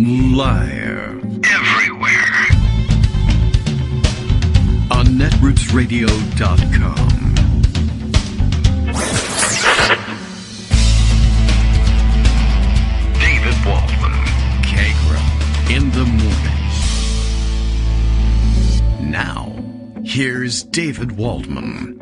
Live. Everywhere. On netrootsradio.com. David Waldman. Kagro. In the morning. Now, here's David Waldman.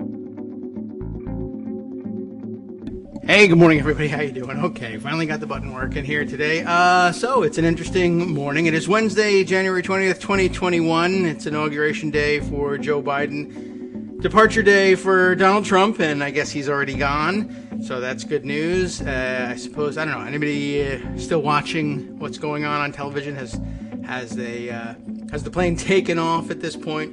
Hey, good morning, everybody. How you doing? Okay, finally got the button working here today. So it's an interesting morning. It is Wednesday, January 20th, 2021. It's inauguration day for Joe Biden, departure day for Donald Trump, and I guess he's already gone. So that's good news. I suppose, I don't know, anybody still watching what's going on television? Has the plane taken off at this point?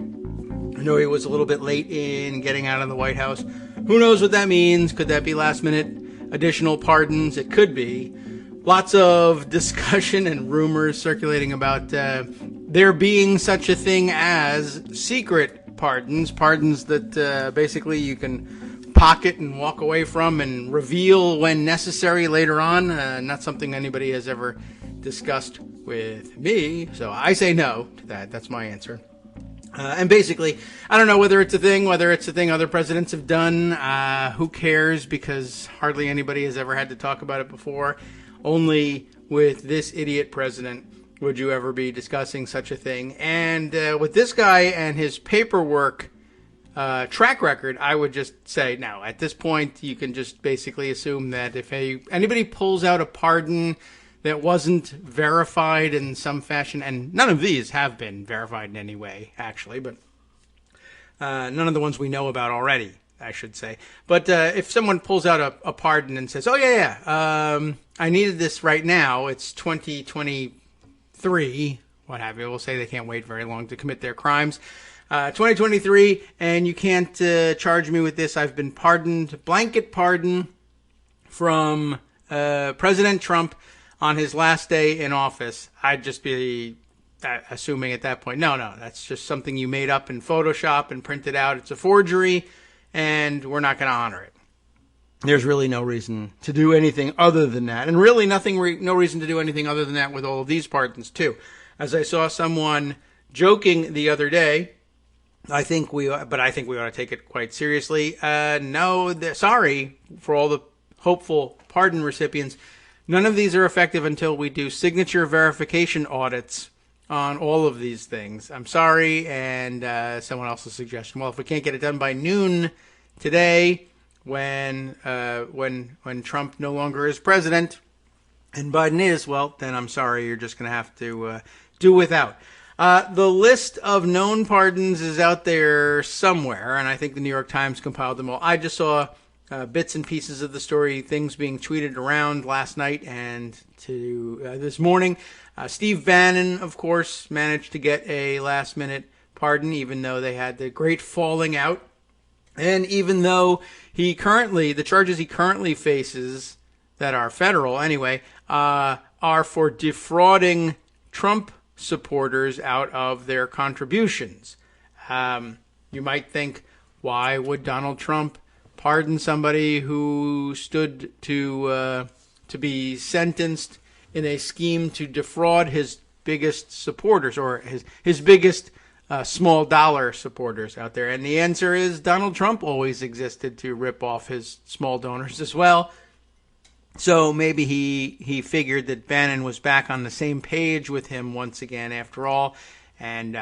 I know he was a little bit late in getting out of the White House. Who knows what that means? Could that be last minute additional pardons? It could be. Lots of discussion and rumors circulating about there being such a thing as secret pardons that basically you can pocket and walk away from and reveal when necessary later on. Not something anybody has ever discussed with me, so I say no to that. That's my answer. And basically, I don't know whether it's a thing other presidents have done. Who cares? Because hardly anybody has ever had to talk about it before. Only with this idiot president would you ever be discussing such a thing. And with this guy and his paperwork track record, I would just say, no, at this point, you can just basically assume that if anybody pulls out a pardon that wasn't verified in some fashion, and none of these have been verified in any way, actually, but none of the ones we know about already, I should say. But if someone pulls out a pardon and says, I needed this right now, it's 2023, what have you, we'll say they can't wait very long to commit their crimes, 2023, and you can't charge me with this, I've been pardoned, blanket pardon from President Trump on his last day in office, I'd just be assuming at that point, no, that's just something you made up in Photoshop and printed out. It's a forgery, and we're not going to honor it. There's really no reason to do anything other than that. And really no reason to do anything other than that with all of these pardons, too. As I saw someone joking the other day, I think we ought to take it quite seriously. Sorry for all the hopeful pardon recipients. None of these are effective until we do signature verification audits on all of these things. I'm sorry, and someone else's suggestion. Well, if we can't get it done by noon today, when Trump no longer is president and Biden is, well, then I'm sorry, you're just going to have to do without. The list of known pardons is out there somewhere, and I think the New York Times compiled them all. I just saw bits and pieces of the story, things being tweeted around last night and to this morning. Steve Bannon, of course, managed to get a last-minute pardon, even though they had the great falling out. And even though the charges he currently faces, that are federal anyway, are for defrauding Trump supporters out of their contributions. You might think, why would Donald Trump pardon somebody who stood to be sentenced in a scheme to defraud his biggest supporters, or his biggest small dollar supporters out there? And the answer is Donald Trump always existed to rip off his small donors as well. So maybe he figured that Bannon was back on the same page with him once again after all, and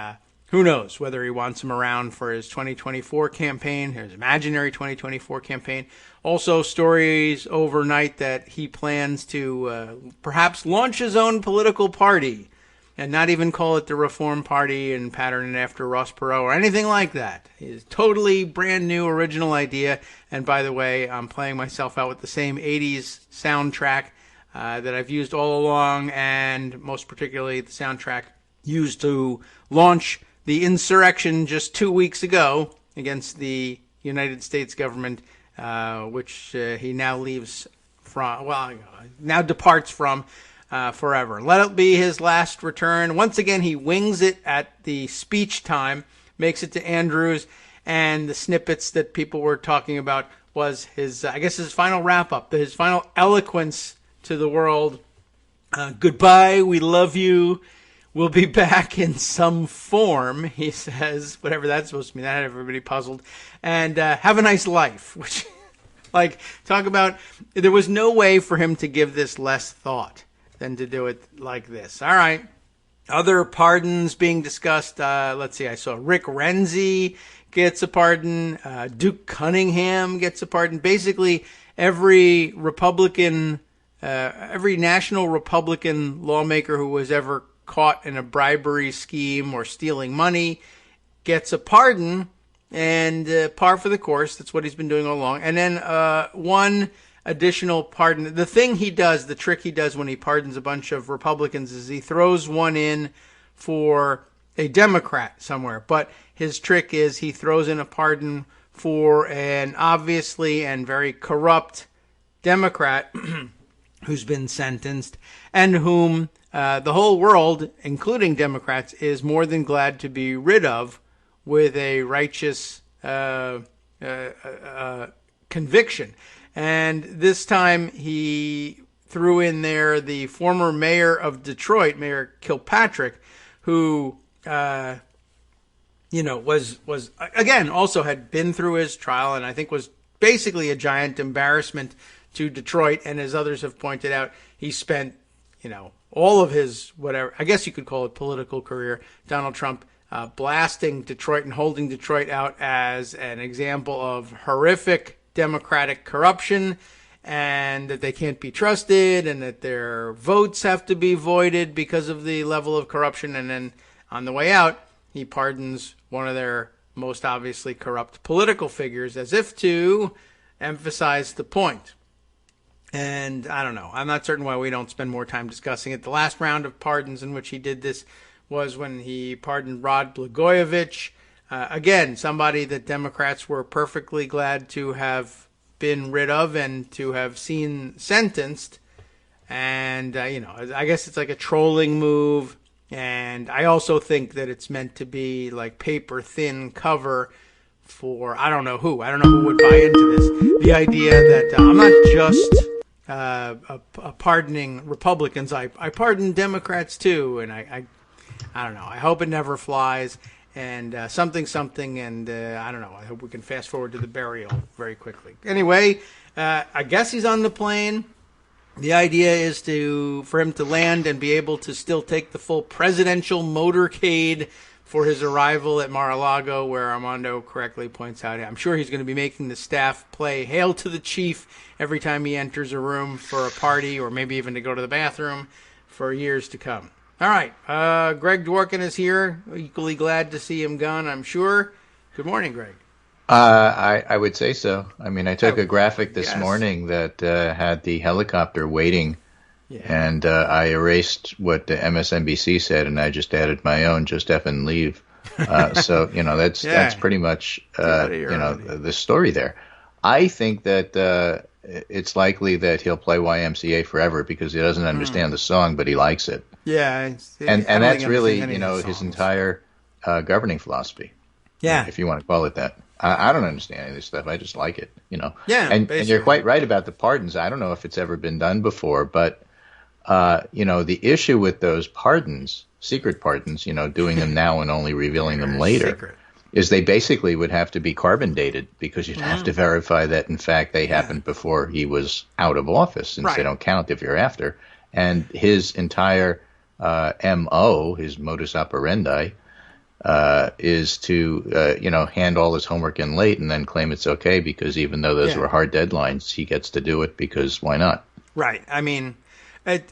who knows whether he wants him around for his 2024 campaign, his imaginary 2024 campaign. Also, stories overnight that he plans to perhaps launch his own political party and not even call it the Reform Party and pattern it after Ross Perot or anything like that. It's totally brand new, original idea. And by the way, I'm playing myself out with the same 80s soundtrack that I've used all along, and most particularly the soundtrack used to launch the insurrection just 2 weeks ago against the United States government, which he now departs from forever. Let it be his last return. Once again, he wings it at the speech time, makes it to Andrews, and the snippets that people were talking about was his final wrap-up, his final eloquence to the world Goodbye, we love you. We'll be back in some form, he says, whatever that's supposed to mean. That had everybody puzzled. And have a nice life, which, like, talk about, there was no way for him to give this less thought than to do it like this. All right. Other pardons being discussed. Let's see, I saw Rick Renzi gets a pardon. Duke Cunningham gets a pardon. Basically, every national Republican lawmaker who was ever caught in a bribery scheme or stealing money gets a pardon, and par for the course. That's what he's been doing all along. And then one additional pardon. The thing he does, the trick he does when he pardons a bunch of Republicans is he throws one in for a Democrat somewhere. But his trick is he throws in a pardon for an obviously and very corrupt Democrat who's been sentenced and whom the whole world, including Democrats, is more than glad to be rid of with a righteous conviction. And this time he threw in there the former mayor of Detroit, Mayor Kilpatrick, who, was again, also had been through his trial and I think was basically a giant embarrassment to Detroit. And as others have pointed out, he spent, all of his, whatever, I guess you could call it political career, Donald Trump, blasting Detroit and holding Detroit out as an example of horrific Democratic corruption and that they can't be trusted and that their votes have to be voided because of the level of corruption. And then on the way out, he pardons one of their most obviously corrupt political figures as if to emphasize the point. And I don't know. I'm not certain why we don't spend more time discussing it. The last round of pardons in which he did this was when he pardoned Rod Blagojevich. Again, somebody that Democrats were perfectly glad to have been rid of and to have seen sentenced. And, I guess it's like a trolling move. And I also think that it's meant to be like paper thin cover for I don't know who. I don't know who would buy into this. The idea that I'm not just pardoning Republicans. I pardon Democrats too. And I don't know. I hope it never flies. And something, and I don't know. I hope we can fast forward to the burial very quickly. Anyway, I guess he's on the plane. The idea is for him to land and be able to still take the full presidential motorcade for his arrival at Mar-a-Lago, where Armando correctly points out, I'm sure he's going to be making the staff play Hail to the Chief every time he enters a room for a party or maybe even to go to the bathroom for years to come. All right, Greg Dworkin is here. Equally glad to see him gone, I'm sure. Good morning, Greg. I would say so. I mean, I took a graphic this morning that had the helicopter waiting, and I erased what the MSNBC said, and I just added my own, just effing leave. So, that's pretty much, the story there. I think that it's likely that he'll play YMCA forever because he doesn't understand the song, but he likes it. Yeah. And that's really, his entire governing philosophy. Yeah. If you want to call it that. I don't understand any of this stuff. I just like it, Yeah. And you're quite right about the pardons. I don't know if it's ever been done before, but, the issue with those pardons, secret pardons, doing them now and only revealing them later, is they basically would have to be carbon dated because you'd have to verify that, in fact, they happened before he was out of office, since they don't count if you're after. And his entire MO, his modus operandi, is to, hand all his homework in late and then claim it's okay because even though those were hard deadlines, he gets to do it because why not? Right. I mean, I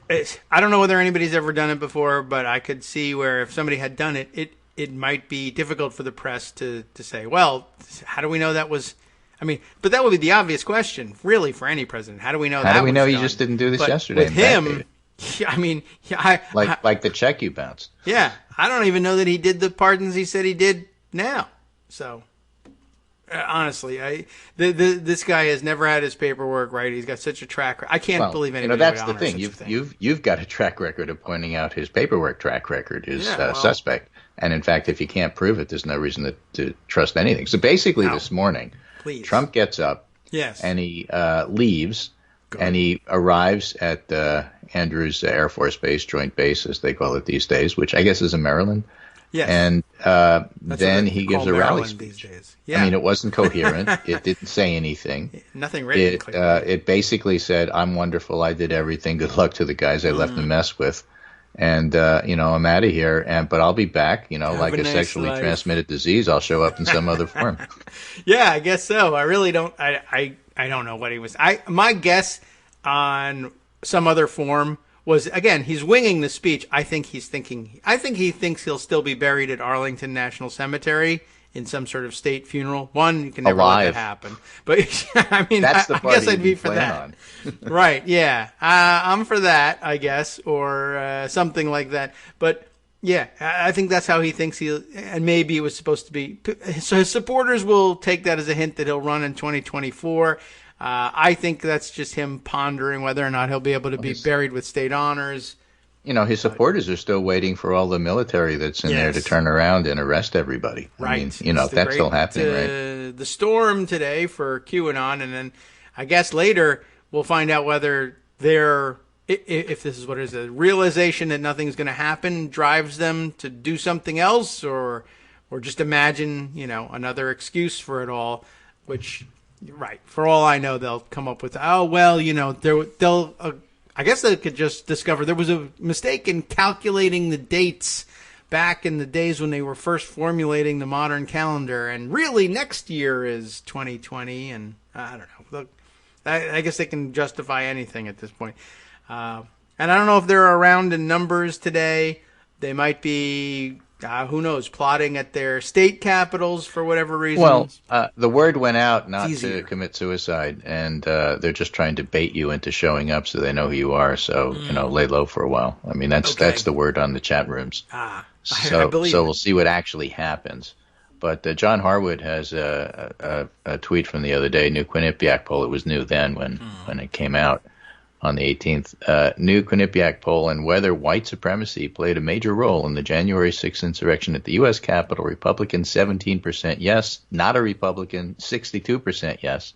don't know whether anybody's ever done it before, but I could see where if somebody had done it, it might be difficult for the press to say, well, how do we know that was... I mean, but that would be the obvious question, really, for any president. How do we know that? How do we know he done? just didn't do this yesterday? With him, I mean, like the check you bounced. Yeah, I don't even know that he did the pardons he said he did now. So, honestly, this guy has never had his paperwork right. He's got such a track record. I can't believe anybody. That's the thing. You've got a track record of pointing out his paperwork track record is suspect. And in fact, if you can't prove it, there's no reason to trust anything. So basically, this morning, Trump gets up, and he leaves, And he arrives at Andrews Air Force Base, Joint Base, as they call it these days, which I guess is in Maryland. Yes. And then he gives a rally speech. These days. Yeah. I mean, it wasn't coherent. It didn't say anything. Nothing written. It basically said, "I'm wonderful. I did everything. Good luck to the guys I left to mess with. And, I'm out of here. But I'll be back, like a sexually transmitted disease. I'll show up in some other form." Yeah, I guess so. I really don't. I don't know what he was. My guess on some other form was, again, he's winging the speech. I think he thinks he'll still be buried at Arlington National Cemetery in some sort of state funeral. One, you can never let that happen. But I mean, that's I guess I'd be for that. Right? Yeah, I'm for that, I guess, or something like that. But yeah, I think that's how he thinks and maybe it was supposed to be. So his supporters will take that as a hint that he'll run in 2024. I think that's just him pondering whether or not he'll be able to be buried with state honors. His supporters are still waiting for all the military that's in there to turn around and arrest everybody. Right. I mean, if that's still happening, right? The storm today for QAnon, and then I guess later we'll find out whether if this is what it is, a realization that nothing's going to happen drives them to do something else, or just imagine, another excuse for it all, which... Right. For all I know, they'll come up with, they'll. I guess they could just discover there was a mistake in calculating the dates back in the days when they were first formulating the modern calendar, and really next year is 2020, and I don't know. I guess they can justify anything at this point. And I don't know if they're around in numbers today. They might be... who knows, plotting at their state capitals for whatever reason. Well, the word went out not to commit suicide, and they're just trying to bait you into showing up so they know who you are. So, lay low for a while. I mean, that's the word on the chat rooms. I So believe we'll see what actually happens. But John Harwood has a tweet from the other day, new Quinnipiac poll. It was new then when it came out. On the 18th, new Quinnipiac poll on whether white supremacy played a major role in the January 6th insurrection at the U.S. Capitol. Republican 17% yes, not a Republican 62% yes.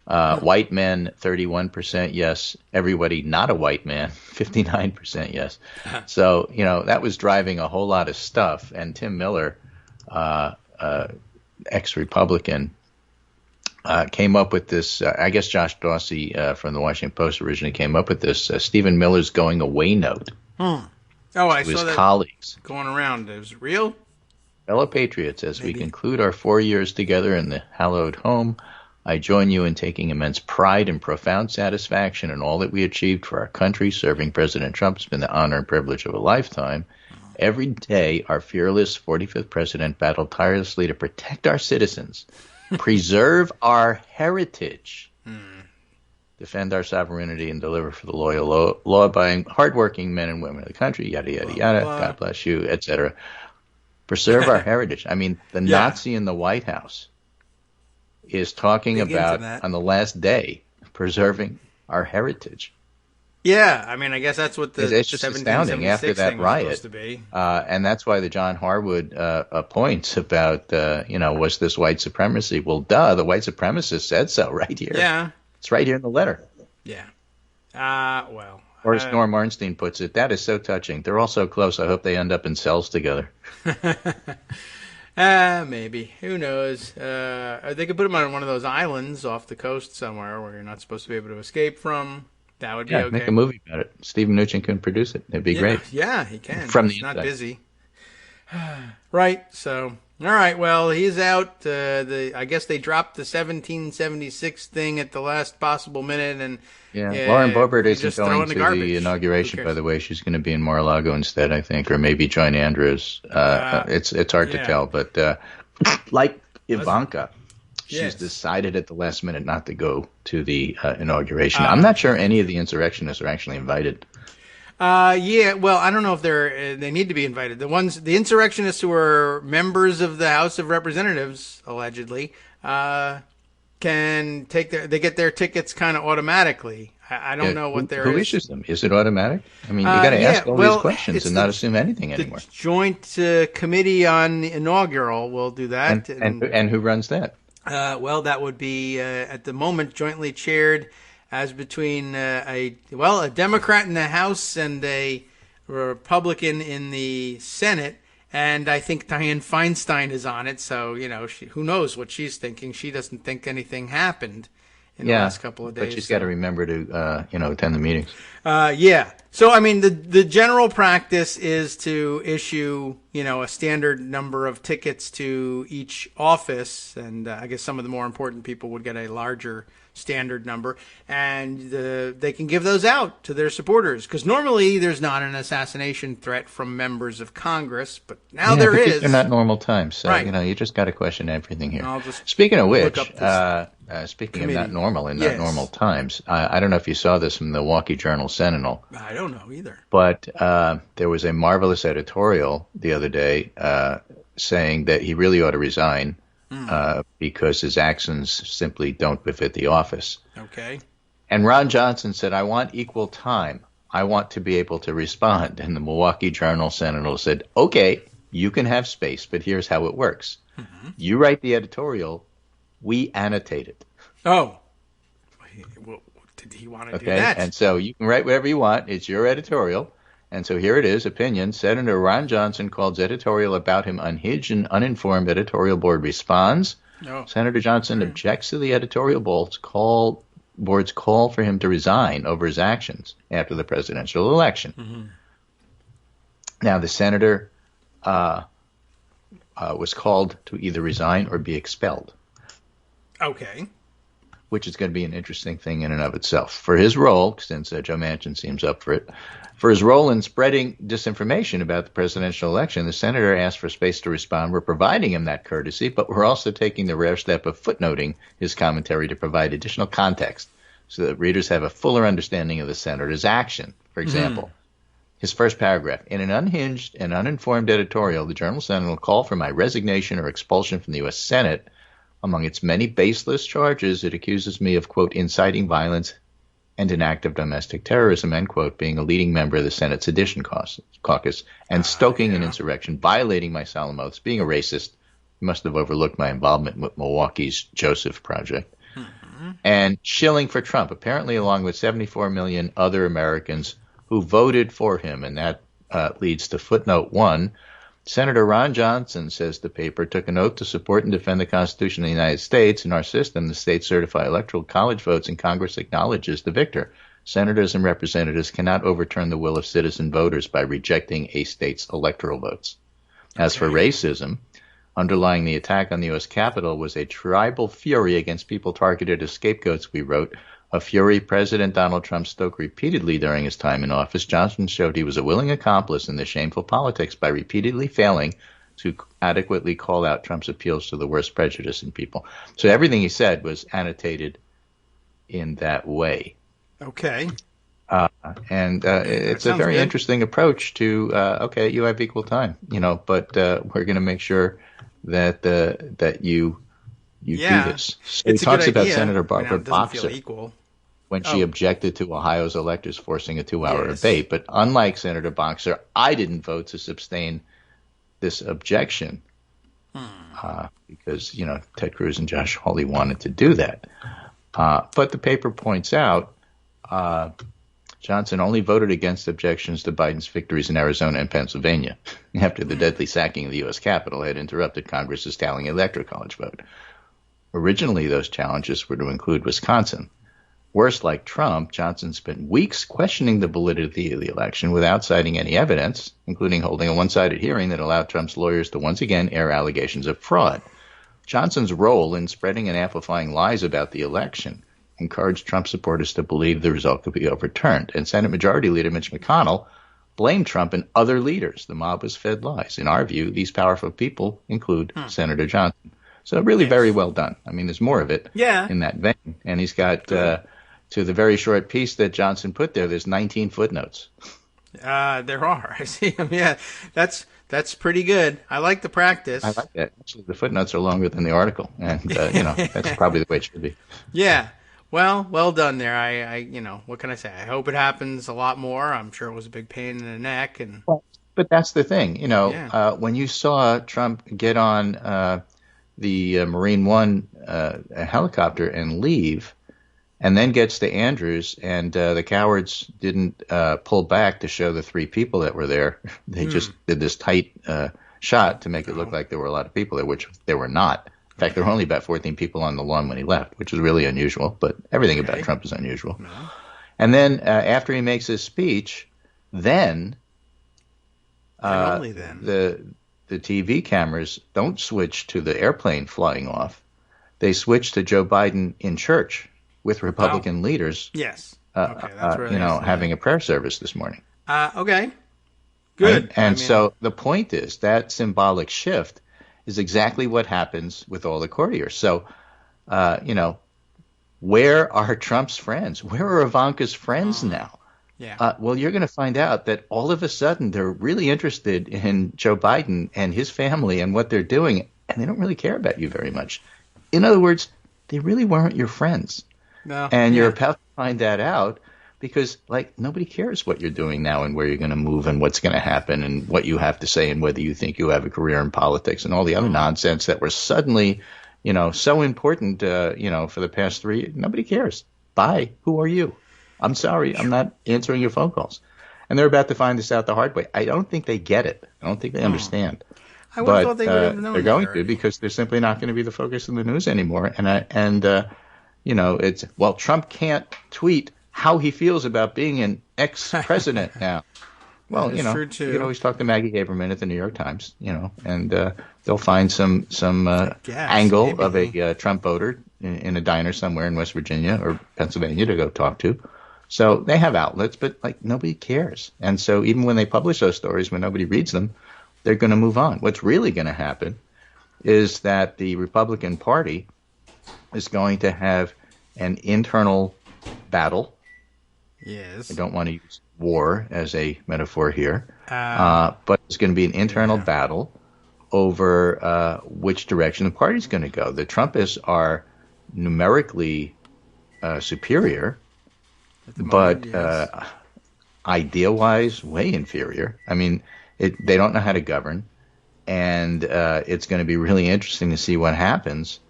White men 31% yes, everybody not a white man 59% yes. So, that was driving a whole lot of stuff. And Tim Miller, ex-Republican, came up with this, I guess Josh Dawsey from the Washington Post originally came up with this Stephen Miller's going away note. Oh, I saw that colleagues going around. Is it real? Fellow patriots, as we conclude our 4 years together in the hallowed home, I join you in taking immense pride and profound satisfaction in all that we achieved for our country. Serving President Trump has been the honor and privilege of a lifetime. Every day, our fearless 45th president battled tirelessly to protect our citizens, preserve our heritage, defend our sovereignty, and deliver for the loyal, law-abiding, hardworking men and women of the country, yada, yada, yada, God bless you, etc. Preserve our heritage. I mean, the Nazi in the White House is talking about, on the last day, preserving our heritage. Yeah, I mean, I guess that's what it's just astounding after that riot. To be. And that's why the John Harwood points about, was this white supremacy? Well, the white supremacist said so right here. Yeah. It's right here in the letter. Yeah. Or as Norm Ornstein puts it, that is so touching. They're all so close. I hope they end up in cells together. Maybe. Who knows? They could put them on one of those islands off the coast somewhere where you're not supposed to be able to escape from. That would be okay. Make a movie about it. Stephen Mnuchin can produce it. It'd be great. Yeah, he can. He's not busy. Right. So, all right. Well, he's out. I guess they dropped the 1776 thing at the last possible minute, and Lauren Boebert isn't going to the inauguration. By the way, she's going to be in Mar-a-Lago instead, I think, or maybe join Andrews. It's hard to tell, but like Ivanka. She's decided at the last minute not to go to the inauguration. I'm not sure any of the insurrectionists are actually invited. Well, I don't know if they need to be invited. The insurrectionists who are members of the House of Representatives, allegedly, can they get their tickets kind of automatically. I don't know what who issues them. Is it automatic? I mean, you got to ask all these questions and not assume anything anymore. The Joint Committee on the Inaugural will do that. And who runs that? That would be, at the moment, jointly chaired as between a Democrat in the House and a Republican in the Senate. And I think Dianne Feinstein is on it, so, who knows what she's thinking. She doesn't think anything happened in the last couple of days. But she's got to remember to, attend the meetings. Yeah. So, I mean, the general practice is to issue, a standard number of tickets to each office. And I guess some of the more important people would get a larger standard number. And they can give those out to their supporters. Because normally there's not an assassination threat from members of Congress. But now there is. They're not normal times. So, right. You just got to question everything here. Just Speaking of which, speaking of not normal in not normal times, I don't know if you saw this from the Milwaukee Journal-Sentinel. I don't know either. But there was a marvelous editorial the other day saying that he really ought to resign because his actions simply don't befit the office. Okay. And Ron Johnson said, I want equal time. I want to be able to respond. And the Milwaukee Journal-Sentinel said, okay, you can have space, but here's how it works. Mm-hmm. You write the editorial, we annotate it. Oh. Well, did he want to do that? And so you can write whatever you want. It's your editorial. And so here it is, opinion. Senator Ron Johnson calls editorial about him unhinged and uninformed. Editorial board responds. No. Senator Johnson objects to the editorial board's call for him to resign over his actions after the presidential election. Mm-hmm. Now, the senator was called to either resign or be expelled. Okay. Which is going to be an interesting thing in and of itself. For his role, since Joe Manchin seems up for it, for his role in spreading disinformation about the presidential election, the senator asked for space to respond. We're providing him that courtesy, but we're also taking the rare step of footnoting his commentary to provide additional context so that readers have a fuller understanding of the senator's action. For example, his first paragraph, in an unhinged and uninformed editorial, the Journal-Sentinel called for my resignation or expulsion from the U.S. Senate. Among its many baseless charges, it accuses me of, quote, inciting violence and an act of domestic terrorism, end quote, being a leading member of the Senate Sedition Caucus, and stoking an insurrection, violating my solemn oaths, being a racist. He must have overlooked my involvement with Milwaukee's Joseph Project. Mm-hmm. And shilling for Trump, apparently along with 74 million other Americans who voted for him. And that leads to footnote 1. Senator Ron Johnson, says the paper, took an oath to support and defend the Constitution of the United States. In our system, the states certify electoral college votes and Congress acknowledges the victor. Senators and representatives cannot overturn the will of citizen voters by rejecting a state's electoral votes. As for racism, underlying the attack on the U.S. Capitol was a tribal fury against people targeted as scapegoats, we wrote. A fury President Donald Trump stoked repeatedly during his time in office. Johnson showed he was a willing accomplice in the shameful politics by repeatedly failing to adequately call out Trump's appeals to the worst prejudice in people. So everything he said was annotated in that way. Okay. It's a very interesting approach to, okay, you have equal time, but we're going to make sure that you do this. So he talks about Senator Barbara Boxer. When she objected to Ohio's electors forcing a 2-hour debate. But unlike Senator Boxer, I didn't vote to sustain this objection because, Ted Cruz and Josh Hawley wanted to do that. But the paper points out Johnson only voted against objections to Biden's victories in Arizona and Pennsylvania after the deadly sacking of the U.S. Capitol had interrupted Congress's tallying electoral college vote. Originally, those challenges were to include Wisconsin. Worse, like Trump, Johnson spent weeks questioning the validity of the election without citing any evidence, including holding a one-sided hearing that allowed Trump's lawyers to once again air allegations of fraud. Johnson's role in spreading and amplifying lies about the election encouraged Trump supporters to believe the result could be overturned. And Senate Majority Leader Mitch Mcconnell blamed Trump and other leaders. The mob was fed lies. In our view, these powerful people include Senator Johnson. So really very well done. I mean, there's more of it in that vein. And he's got... to the very short piece that Johnson put there, there's 19 footnotes. There are. I see them. Yeah, that's pretty good. I like the practice. I like that. Actually, the footnotes are longer than the article, and that's probably the way it should be. Yeah. Well done there. I what can I say? I hope it happens a lot more. I'm sure it was a big pain in the neck, and. But that's the thing, when you saw Trump get on the Marine One helicopter and leave. and then gets to Andrews, and the cowards didn't pull back to show the 3 people that were there. They just did this tight shot to make it look like there were a lot of people there, which there were not. In fact, there were only about 14 people on the lawn when he left, which was really unusual, but everything about Trump is unusual. No. And then after he makes his speech, then, the TV cameras don't switch to the airplane flying off. They switch to Joe Biden in church with Republican leaders. Yes. Having a prayer service this morning. Okay. Good. And so the point is that symbolic shift is exactly what happens with all the courtiers. So, where are Trump's friends? Where are Ivanka's friends now? Yeah. Well, you're going to find out that all of a sudden they're really interested in Joe Biden and his family and what they're doing, and they don't really care about you very much. In other words, they really weren't your friends. No. And you're about to find that out because, nobody cares what you're doing now and where you're going to move and what's going to happen and what you have to say and whether you think you have a career in politics and all the other nonsense that were suddenly, so important, for the past 3 years. Nobody cares. Bye. Who are you? I'm sorry. I'm not answering your phone calls. And they're about to find this out the hard way. I don't think they get it. I don't think they understand. I would have thought they would have known. They're going to because they're simply not going to be the focus of the news anymore. It's Trump can't tweet how he feels about being an ex-president now. Well, true too. You can always talk to Maggie Haberman at the New York Times, and they'll find some angle maybe. of a Trump voter in a diner somewhere in West Virginia or Pennsylvania to go talk to. So they have outlets, but nobody cares. And so even when they publish those stories, when nobody reads them, they're going to move on. What's really going to happen is that the Republican Party is going to have an internal battle. Yes. I don't want to use war as a metaphor here, but it's going to be an internal battle over which direction the party's going to go. The Trumpists are numerically superior, but idea-wise, way inferior. I mean, they don't know how to govern, and it's going to be really interesting to see what happens.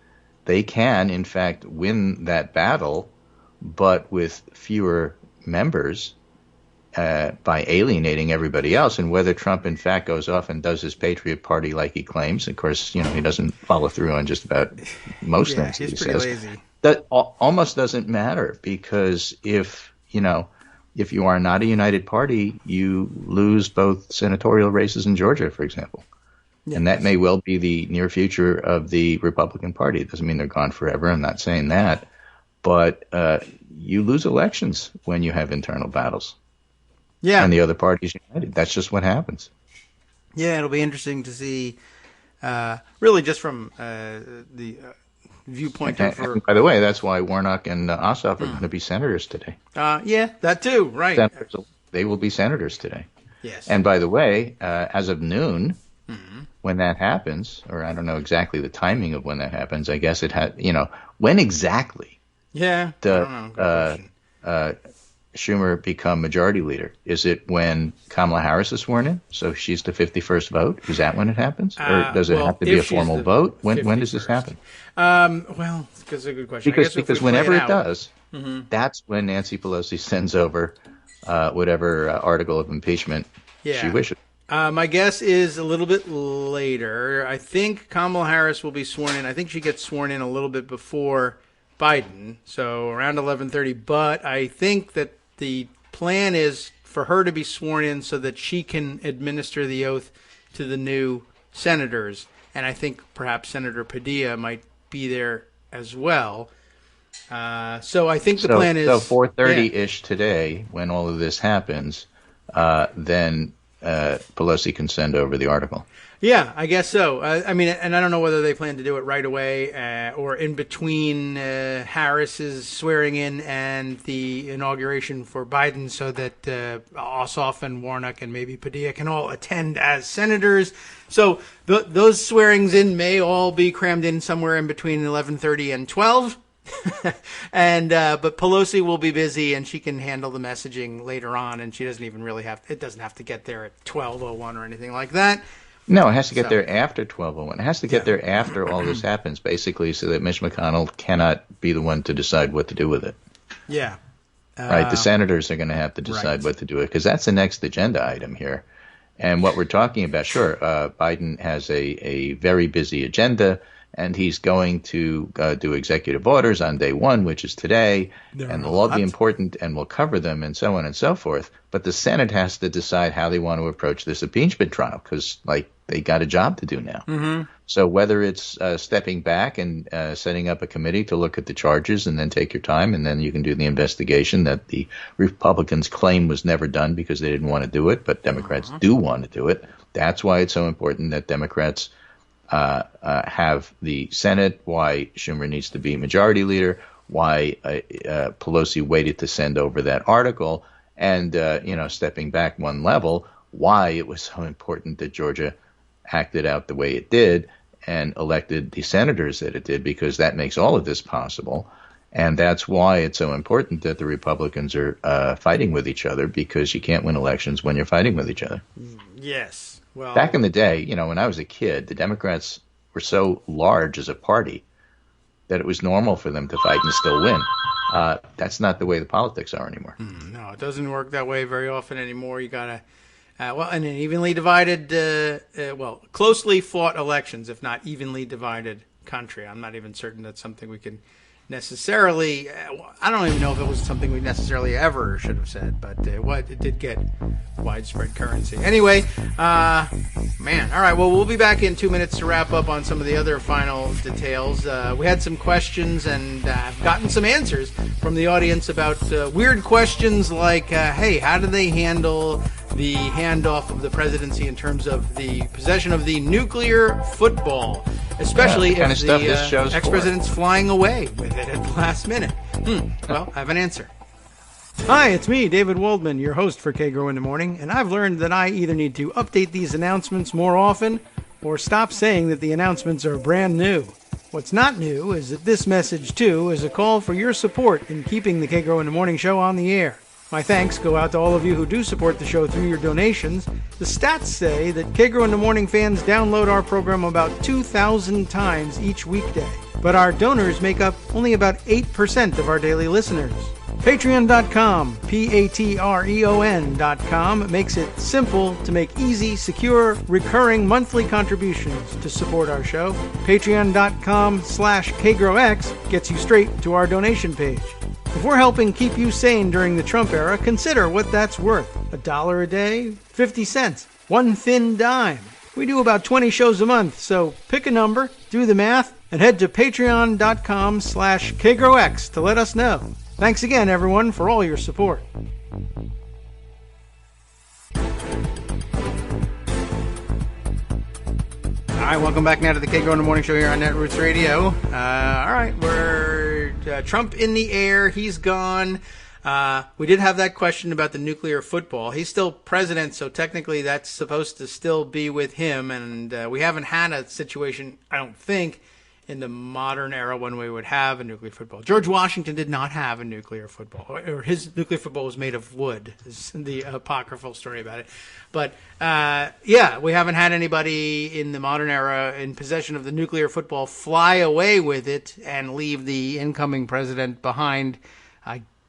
They can, in fact, win that battle, but with fewer members by alienating everybody else. And whether Trump, in fact, goes off and does his Patriot Party like he claims, of course, he doesn't follow through on just about most things he's he pretty says. Lazy. That almost doesn't matter because if you are not a united party, you lose both senatorial races in Georgia, for example. Yes. And that may well be the near future of the Republican Party. It doesn't mean they're gone forever. I'm not saying that. But you lose elections when you have internal battles. Yeah. And the other party's united. That's just what happens. Yeah, it'll be interesting to see, really just from the viewpoint and by the way, that's why Warnock and Ossoff are going to be senators today. Yeah, that too, right. They will be senators today. Yes. And by the way, as of noon, when that happens, or I don't know exactly the timing of when that happens, I guess it had, when exactly Schumer become majority leader? Is it when Kamala Harris is sworn in? So she's the 51st vote? Is that when it happens? Or does it have to be a formal vote? When does this happen? Well, that's a good question. Because whenever it does, that's when Nancy Pelosi sends over whatever article of impeachment she wishes. My guess is a little bit later. I think Kamala Harris will be sworn in. I think she gets sworn in a little bit before Biden, so around 11:30. But I think that the plan is for her to be sworn in so that she can administer the oath to the new senators. And I think perhaps Senator Padilla might be there as well. So I think the plan is... So 4:30-ish today, when all of this happens, then Pelosi can send over the article. Yeah, I guess so. I mean, and I don't know whether they plan to do it right away or in between Harris's swearing in and the inauguration for Biden so that Ossoff and Warnock and maybe Padilla can all attend as senators. So those swearings in may all be crammed in somewhere in between 11:30 and 12. But Pelosi will be busy and she can handle the messaging later on, and she doesn't even really it doesn't have to get there at 12:01 or anything like that. No, it has to get there after 12:01. It has to get there after all this happens, basically, so that Mitch McConnell cannot be the one to decide what to do with it. Yeah. Right, the senators are going to have to decide what to do it, because that's the next agenda item here. And what we're talking about, sure, Biden has a very busy agenda, and he's going to do executive orders on day one, which is today, and they'll all be important, and we'll cover them, and so on and so forth. But the Senate has to decide how they want to approach this impeachment trial, because, they got a job to do now. Mm-hmm. So whether it's stepping back and setting up a committee to look at the charges and then take your time, and then you can do the investigation that the Republicans claim was never done because they didn't want to do it, but Democrats do want to do it. That's why it's so important that Democrats have the Senate, why Schumer needs to be majority leader, why Pelosi waited to send over that article, and, stepping back one level, why it was so important that Georgia acted out the way it did and elected the senators that it did, because that makes all of this possible. And that's why it's so important that the Republicans are fighting with each other, because you can't win elections when you're fighting with each other. Yes. Well, back in the day, when I was a kid, the Democrats were so large as a party that it was normal for them to fight and still win. That's not the way the politics are anymore. No, it doesn't work that way very often anymore. You got to and an evenly divided, closely fought elections, if not evenly divided country. I'm not even certain that's something we can necessarily. I don't even know if it was something we necessarily ever should have said, but it did get widespread currency. Anyway, man. All right. Well, we'll be back in 2 minutes to wrap up on some of the other final details. We had some questions, and I've gotten some answers from the audience about weird questions like, hey, how do they handle the handoff of the presidency in terms of the possession of the nuclear football, especially if the ex-president's flying away with it at the last minute. Well, I have an answer. Hi, it's me, David Waldman, your host for Kagro in the Morning, and I've learned that I either need to update these announcements more often or stop saying that the announcements are brand new. What's not new is that this message, too, is a call for your support in keeping the Kagro in the Morning show on the air. My thanks go out to all of you who do support the show through your donations. The stats say that Kagro in the Morning fans download our program about 2,000 times each weekday. But our donors make up only about 8% of our daily listeners. Patreon.com, Patreon.com, makes it simple to make easy, secure, recurring monthly contributions to support our show. Patreon.com/KagroX gets you straight to our donation page. If we're helping keep you sane during the Trump era, consider what that's worth. $1 a day? 50 cents? One thin dime? We do about 20 shows a month, so pick a number, do the math, and head to patreon.com/KagroX to let us know. Thanks again, everyone, for all your support. All right, welcome back now to the Kagro in the Morning Show here on Netroots Radio. All right, we're Trump in the air. He's gone. We did have that question about the nuclear football. He's still president, so technically that's supposed to still be with him. And we haven't had a situation, I don't think, in the modern era when we would have a nuclear football. George Washington did not have a nuclear football, or his nuclear football was made of wood, is the apocryphal story about it. But, we haven't had anybody in the modern era in possession of the nuclear football fly away with it and leave the incoming president behind,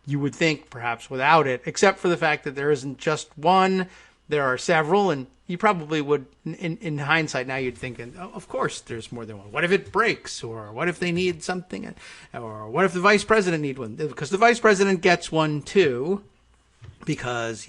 you would think, perhaps, without it, except for the fact that there isn't just one. There are several, and you probably would, in hindsight, now you'd think, of course, there's more than one. What if it breaks? Or what if they need something? Or what if the vice president need one? Because the vice president gets one, too, because,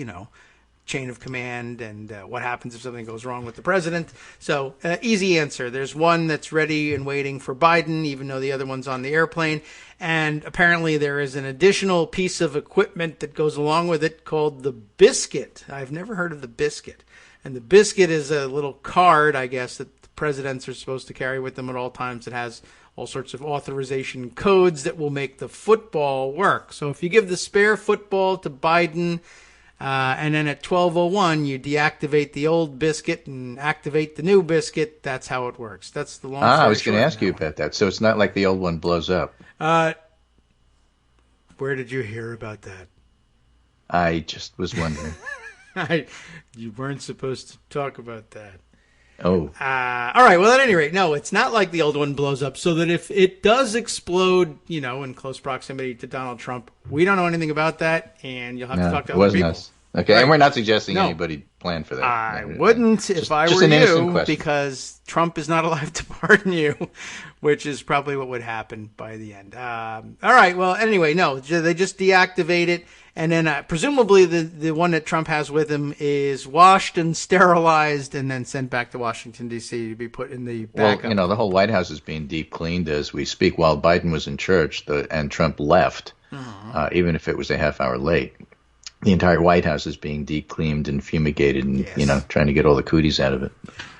chain of command and what happens if something goes wrong with the president. So, easy answer. There's one that's ready and waiting for Biden, even though the other one's on the airplane. And apparently there is an additional piece of equipment that goes along with it called the biscuit. I've never heard of the biscuit. And the biscuit is a little card, I guess, that the presidents are supposed to carry with them at all times. It has all sorts of authorization codes that will make the football work. So if you give the spare football to Biden, and then at 12:01 you deactivate the old biscuit and activate the new biscuit, that's how it works. That's the long story I was going to ask now. you about that. So it's not like the old one blows up. Where did you hear about that? I just was wondering. You weren't supposed to talk about that. Oh. All right. Well, at any rate, no, it's not like the old one blows up. So that if it does explode, in close proximity to Donald Trump, we don't know anything about that, and you'll have to talk to other people. Us. Okay, right. And we're not suggesting anybody plan for that. I wouldn't if I were you, because Trump is not alive to pardon you, which is probably what would happen by the end. All right. Well, anyway, no, they just deactivate it. And then presumably the one that Trump has with him is washed and sterilized and then sent back to Washington, D.C. to be put in the backup. Well, the whole White House is being deep cleaned as we speak while Biden was in church and Trump left, even if it was a half hour late. The entire White House is being deep cleaned and fumigated and, trying to get all the cooties out of it.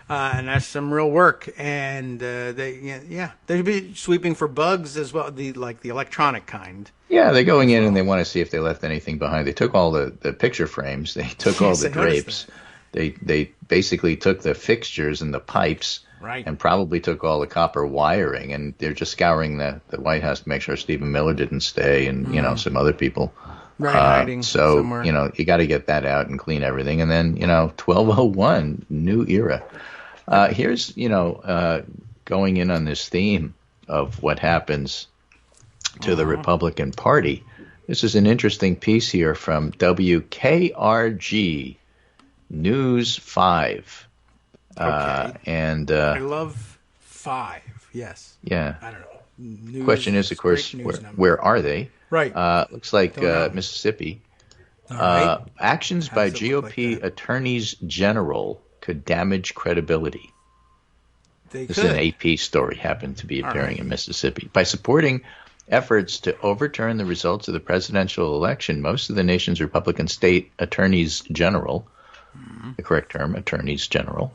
And that's some real work. And they'd be sweeping for bugs as well, the electronic kind. Yeah, they're going in and they want to see if they left anything behind. They took all the picture frames. They took all the drapes. They basically took the fixtures and the pipes. Right. And probably took all the copper wiring. And they're just scouring the White House to make sure Stephen Miller didn't stay and, some other people. Right, hiding somewhere. You got to get that out and clean everything. And then, 1201, new era. Here's, going in on this theme of what happens to the Republican Party. This is an interesting piece here from WKRG News 5. Okay. And I love 5, yes. Yeah. I don't know. News, question is, of course, where are they? Right. Looks like Mississippi. Right. Actions by GOP attorneys general could damage credibility. This is an AP story, happened to be appearing in Mississippi. By supporting efforts to overturn the results of the presidential election, most of the nation's Republican state attorneys general, the correct term, attorneys general,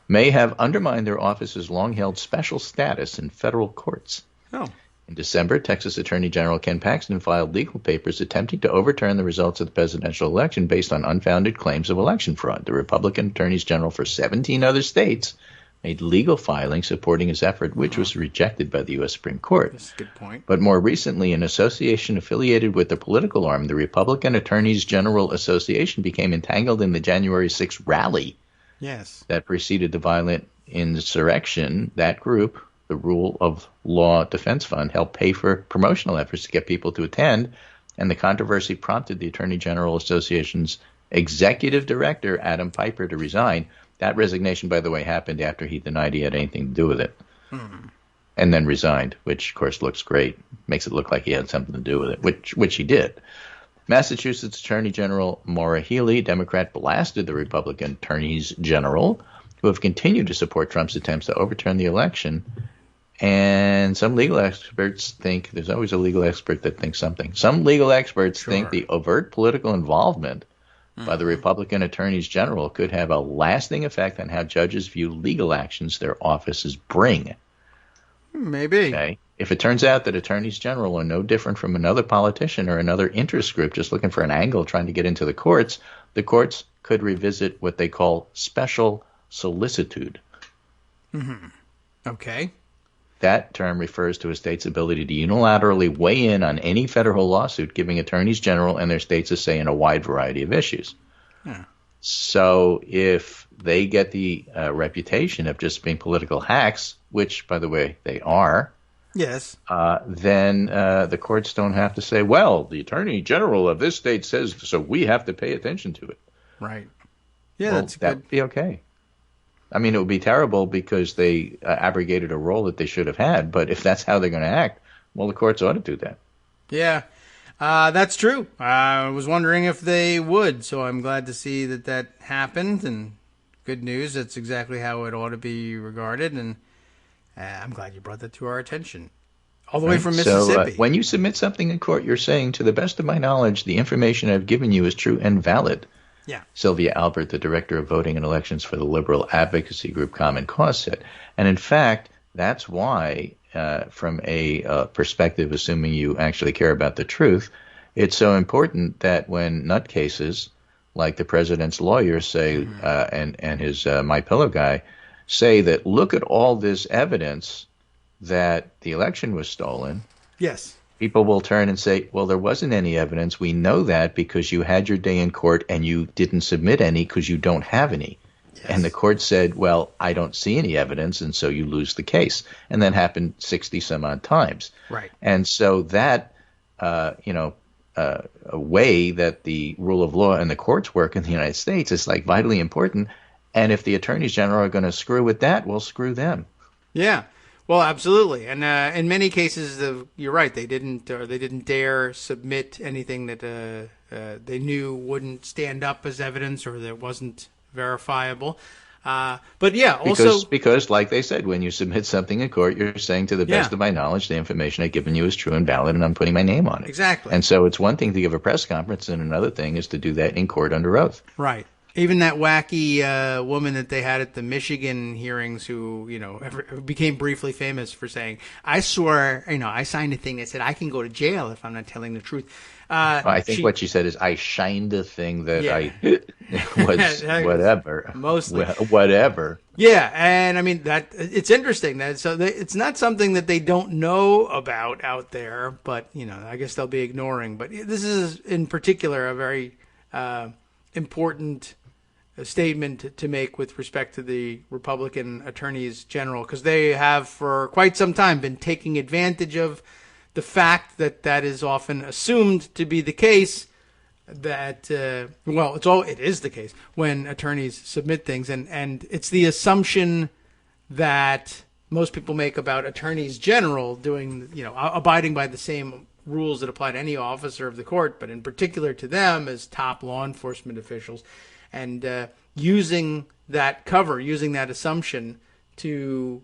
may have undermined their office's long-held special status in federal courts. Oh. In December, Texas Attorney General Ken Paxton filed legal papers attempting to overturn the results of the presidential election based on unfounded claims of election fraud. The Republican attorneys general for 17 other states made legal filings supporting his effort, which was rejected by the U.S. Supreme Court. That's a good point. But more recently, an association affiliated with the political arm, the Republican Attorneys General Association, became entangled in the January 6th rally that preceded the violent insurrection. That group, the Rule of Law Defense Fund, helped pay for promotional efforts to get people to attend, and the controversy prompted the Attorney General Association's executive director, Adam Piper, to resign. That resignation, by the way, happened after he denied he had anything to do with it, and then resigned, which, of course, looks great. Makes it look like he had something to do with it, which he did. Massachusetts Attorney General Maura Healey, Democrat, blasted the Republican attorneys general, who have continued to support Trump's attempts to overturn the election. And some legal experts think, there's always a legal expert that thinks something. Some legal experts think the overt political involvement by the Republican attorneys general could have a lasting effect on how judges view legal actions their offices bring. Maybe. Okay. If it turns out that attorneys general are no different from another politician or another interest group just looking for an angle trying to get into the courts could revisit what they call special solicitude. Okay. That term refers to a state's ability to unilaterally weigh in on any federal lawsuit, giving attorneys general and their states a say in a wide variety of issues. So if they get the reputation of just being political hacks, which, by the way, they are, then the courts don't have to say, well, the attorney general of this state says, so we have to pay attention to it. Right. Yeah, well, that's good. That would be okay. I mean, it would be terrible because they abrogated a role that they should have had. But if that's how they're going to act, well, the courts ought to do that. Yeah, that's true. I was wondering if they would. So I'm glad to see that happened. And good news. That's exactly how it ought to be regarded. And I'm glad you brought that to our attention. All the way from Mississippi. So when you submit something in court, you're saying, to the best of my knowledge, the information I've given you is true and valid. Yeah. Sylvia Albert, the director of voting and elections for the liberal advocacy group Common Cause, said. And in fact, that's why, from a perspective, assuming you actually care about the truth, it's so important that when nutcases like the president's lawyers say, and his My Pillow guy say that, look at all this evidence that the election was stolen. Yes. People will turn and say, well, there wasn't any evidence. We know that because you had your day in court and you didn't submit any because you don't have any. And the court said, well, I don't see any evidence, and so you lose the case. And that happened 60 some odd times. Right. And so that, a way that the rule of law and the courts work in the United States is like vitally important. And if the attorneys general are going to screw with that, we'll screw them. Yeah. Well, absolutely. And in many cases, you're right. They didn't dare submit anything that they knew wouldn't stand up as evidence or that wasn't verifiable. But yeah, also because like they said, when you submit something in court, you're saying, to the best of my knowledge, the information I've given you is true and valid, and I'm putting my name on it. Exactly. And so it's one thing to give a press conference, and another thing is to do that in court under oath. Right. Even that wacky woman that they had at the Michigan hearings who, became briefly famous for saying, I swore, I signed a thing that said I can go to jail if I'm not telling the truth. I think what she said is, I shined a thing that I was whatever. Mostly. Whatever. Yeah, and I mean, that it's interesting that it's not something that they don't know about out there, but, I guess they'll be ignoring. But this is, in particular, a very important statement to make with respect to the Republican attorneys general, because they have for quite some time been taking advantage of the fact that is often assumed to be the case, that it is the case when attorneys submit things, and it's the assumption that most people make about attorneys general doing, abiding by the same rules that apply to any officer of the court, but in particular to them as top law enforcement officials, and using that assumption to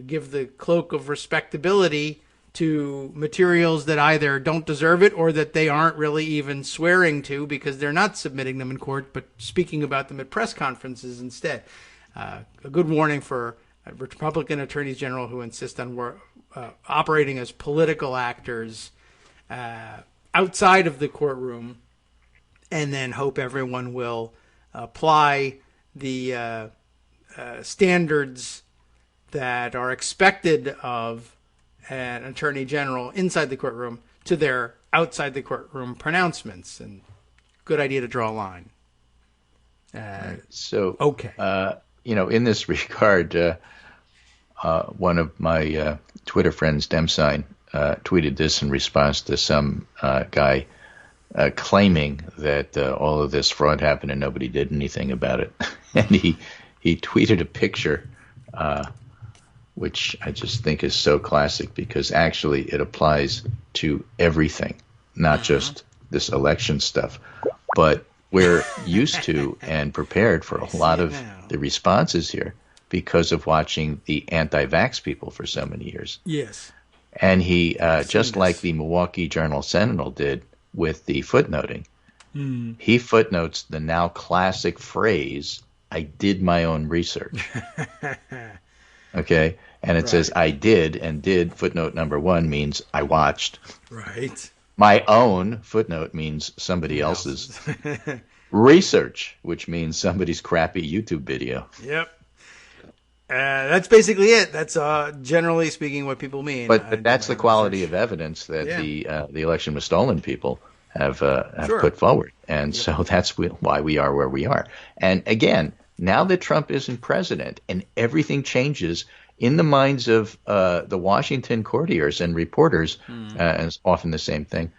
give the cloak of respectability to materials that either don't deserve it or that they aren't really even swearing to because they're not submitting them in court, but speaking about them at press conferences instead. A good warning for Republican attorneys general who insist on operating as political actors outside of the courtroom, and then hope everyone will apply the standards that are expected of an attorney general inside the courtroom to their outside the courtroom pronouncements. And good idea to draw a line. In this regard, one of my Twitter friends, Demsign, tweeted this in response to some guy claiming that all of this fraud happened and nobody did anything about it. And he tweeted a picture, which I just think is so classic, because actually it applies to everything, not just this election stuff. But we're used to and prepared for a lot of the responses here because of watching the anti-vax people for so many years. Yes. And he, just like the Milwaukee Journal-Sentinel did with the footnoting, he footnotes the now classic phrase, I did my own research. Okay? And it says I did, and did, footnote number 1 means I watched. Right. My own, footnote, means somebody else's research, which means somebody's crappy YouTube video. Yep. That's basically it. That's generally speaking what people mean. But that's the quality of evidence that the election was stolen people have put forward. And so that's why we are where we are. And again, now that Trump isn't president and everything changes in the minds of the Washington courtiers and reporters, and it's often the same thing.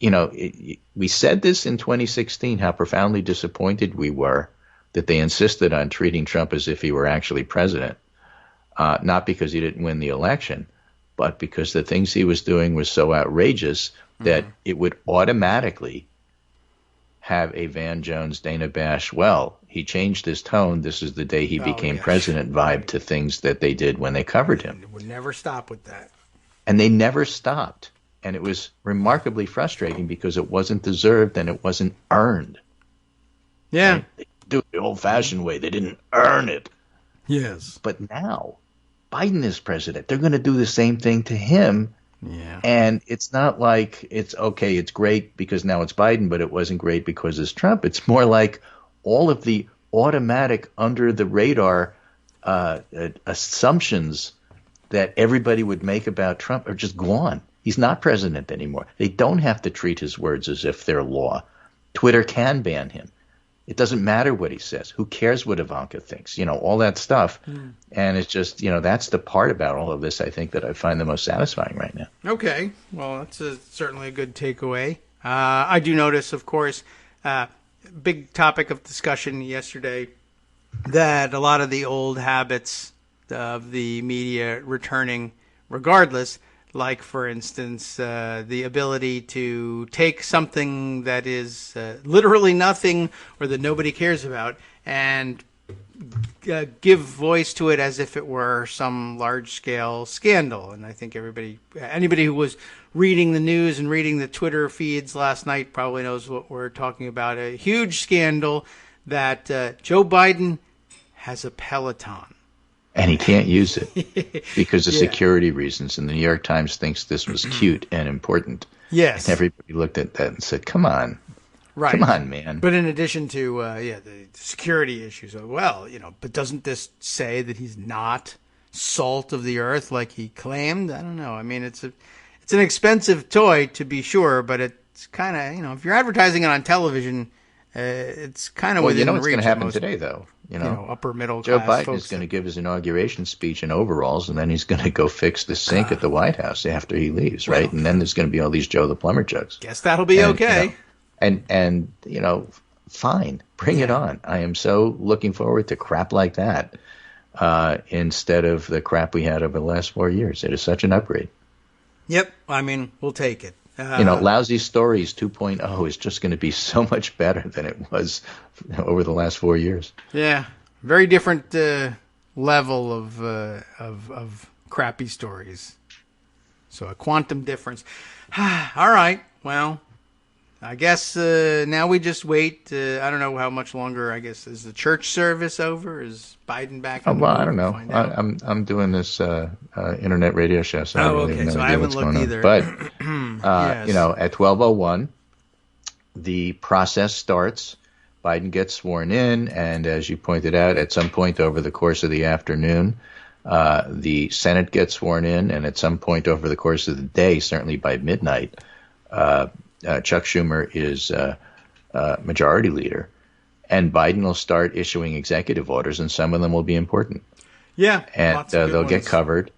We said this in 2016, how profoundly disappointed we were that they insisted on treating Trump as if he were actually president, not because he didn't win the election, but because the things he was doing were so outrageous that it would automatically have a Van Jones, Dana Bash, well, he changed his tone, this is the day he became president vibe to things that they did when they covered him. It would never stop with that. And they never stopped. And it was remarkably frustrating because it wasn't deserved and it wasn't earned. Yeah. Right? They do it the old-fashioned way. They didn't earn it. Yes. But now, Biden is president. They're going to do the same thing to him. Yeah. And it's not like it's okay, it's great because now it's Biden, but it wasn't great because it's Trump. It's more like all of the automatic under-the-radar assumptions that everybody would make about Trump are just gone. He's not president anymore. They don't have to treat his words as if they're law. Twitter can ban him. It doesn't matter what he says. Who cares what Ivanka thinks? All that stuff. And it's just, that's the part about all of this, I think, that I find the most satisfying right now. Okay. Well, that's certainly a good takeaway. I do notice, of course, big topic of discussion yesterday, that a lot of the old habits of the media returning regardless, like, for instance, the ability to take something that is literally nothing or that nobody cares about and give voice to it as if it were some large-scale scandal. And I think anybody who was reading the news and reading the Twitter feeds last night probably knows what we're talking about. A huge scandal that Joe Biden has a Peloton. And he can't use it because of security reasons. And the New York Times thinks this was cute and important. Yes. And everybody looked at that and said, come on. Right. Come on, man. But in addition to, the security issues, but doesn't this say that he's not salt of the earth like he claimed? I don't know. I mean, it's an expensive toy, to be sure, but it's kind of, if you're advertising it on television, it's kind of within reach. What's going to happen today, though? Upper middle Joe class Biden folks is going to give his inauguration speech in overalls, and then he's going to go fix the sink at the White House after he leaves, right? And then there's going to be all these Joe the Plumber jokes. Guess that'll be okay. And fine, bring it on. I am so looking forward to crap like that instead of the crap we had over the last 4 years. It is such an upgrade. Yep. I mean, we'll take it. Lousy Stories 2.0 is just going to be so much better than it was over the last 4 years. Yeah, very different level of crappy stories. So a quantum difference. All right. Well, I guess now we just wait. I don't know how much longer. I guess is the church service over? Is Biden back? I don't know. I'm doing this internet radio show, so I really have no idea what's going on. But yes. At 12:01, the process starts. Biden gets sworn in, and as you pointed out, at some point over the course of the afternoon, the Senate gets sworn in, and at some point over the course of the day, certainly by midnight, Chuck Schumer is majority leader, and Biden will start issuing executive orders, and some of them will be important. Yeah, and they'll get covered,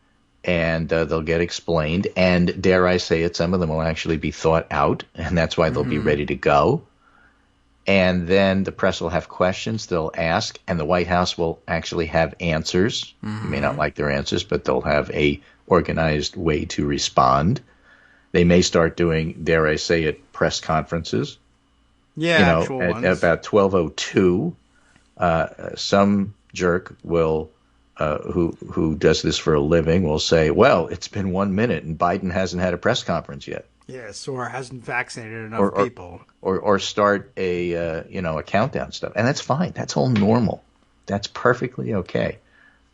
and they'll get explained, and dare I say it, some of them will actually be thought out, and that's why they'll be ready to go. And then the press will have questions they'll ask, and the White House will actually have answers. You may not like their answers, but they'll have a organized way to respond. They may start doing, dare I say it, press conferences. Yeah, actual ones. At about 12:02, some jerk will, who does this for a living, will say, "Well, it's been 1 minute and Biden hasn't had a press conference yet." Yes, or hasn't vaccinated enough people. Or start a countdown stuff, and that's fine. That's all normal. That's perfectly okay.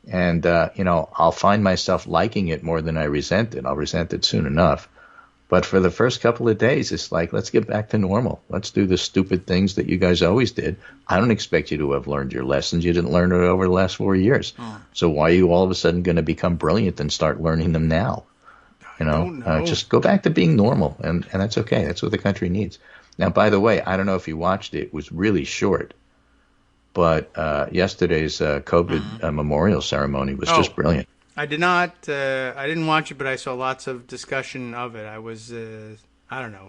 And I'll find myself liking it more than I resent it. I'll resent it soon enough. But for the first couple of days, it's like, let's get back to normal. Let's do the stupid things that you guys always did. I don't expect you to have learned your lessons. You didn't learn it over the last 4 years. So why are you all of a sudden going to become brilliant and start learning them now? Just go back to being normal, and that's okay. That's what the country needs. Now, by the way, I don't know if you watched it. It was really short. But yesterday's COVID memorial ceremony was just brilliant. I did not. I didn't watch it, but I saw lots of discussion of it. I was,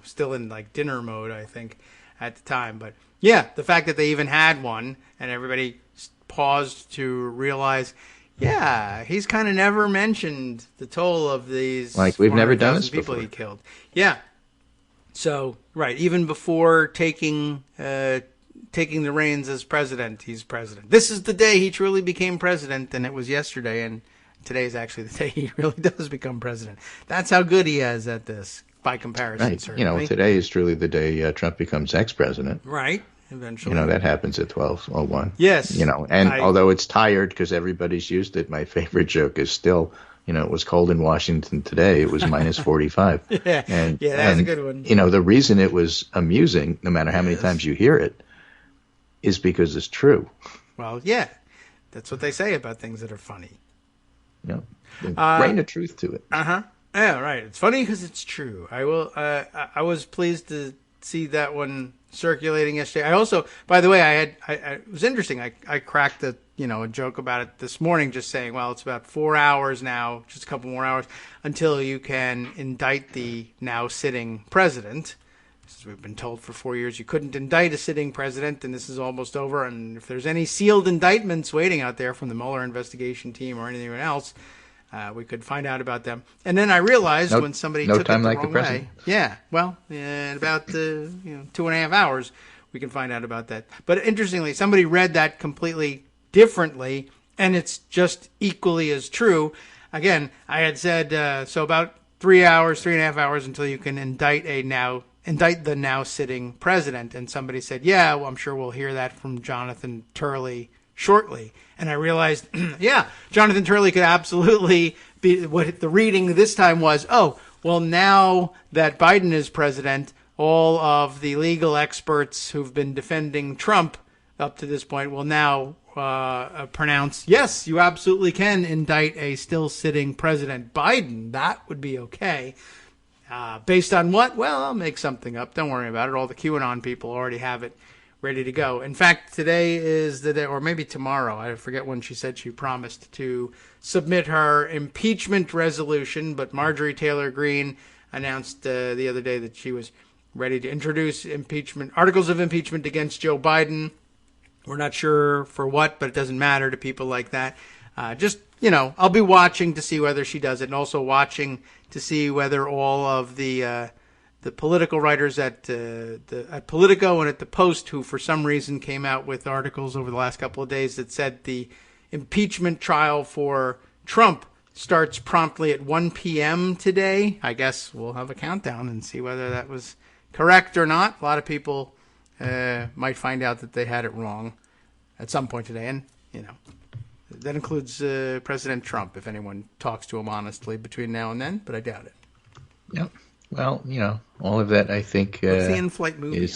still in like dinner mode, I think, at the time. But yeah, the fact that they even had one and everybody paused to realize, yeah, he's kind of never mentioned the toll of these. Like we've never done this people before. He killed. Yeah. So right, even before taking the reins as president, he's president. This is the day he truly became president, and it was yesterday, and today is actually the day he really does become president. That's how good he is at this, by comparison, right. certainly. Today is truly the day Trump becomes ex-president. Right, eventually. That happens at 12:01. Yes. Although it's tired because everybody's used it, my favorite joke is still, it was cold in Washington today. It was minus 45. Yeah, that's a good one. The reason it was amusing, no matter how many times you hear it, is because it's true. Well, yeah. That's what they say about things that are funny. Grain of truth to it. Yeah, right. It's funny because it's true. I will. I was pleased to see that one circulating yesterday. I also, by the way, it was interesting. I cracked a joke about it this morning, just saying, well, it's about 4 hours now, just a couple more hours until you can indict the now sitting president. As we've been told for 4 years, you couldn't indict a sitting president, and this is almost over. And if there's any sealed indictments waiting out there from the Mueller investigation team or anyone else, we could find out about them. And then I realized when somebody took it the wrong way. Yeah, well, in about 2.5 hours, we can find out about that. But interestingly, somebody read that completely differently, and it's just equally as true. Again, I had said so about 3.5 hours until you can indict the now sitting president. And somebody said, yeah, well, I'm sure we'll hear that from Jonathan Turley shortly. And I realized, yeah, Jonathan Turley could absolutely be, what the reading this time was, oh, well, now that Biden is president, all of the legal experts who've been defending Trump up to this point will now pronounce, yes, you absolutely can indict a still sitting President Biden. That would be okay. Based on what? Well, I'll make something up. Don't worry about it. All the QAnon people already have it ready to go. In fact, today is the day, or maybe tomorrow. I forget when she said she promised to submit her impeachment resolution, but Marjorie Taylor Greene announced the other day that she was ready to introduce articles of impeachment against Joe Biden. We're not sure for what, but it doesn't matter to people like that. I'll be watching to see whether she does it, and also watching to see whether all of the political writers at Politico and at the Post, who for some reason came out with articles over the last couple of days that said the impeachment trial for Trump starts promptly at 1 p.m. today. I guess we'll have a countdown and see whether that was correct or not. A lot of people might find out that they had it wrong at some point today, and that includes President Trump, if anyone talks to him honestly between now and then, but I doubt it. Yep. Well, all of that, I think, what's the in-flight movie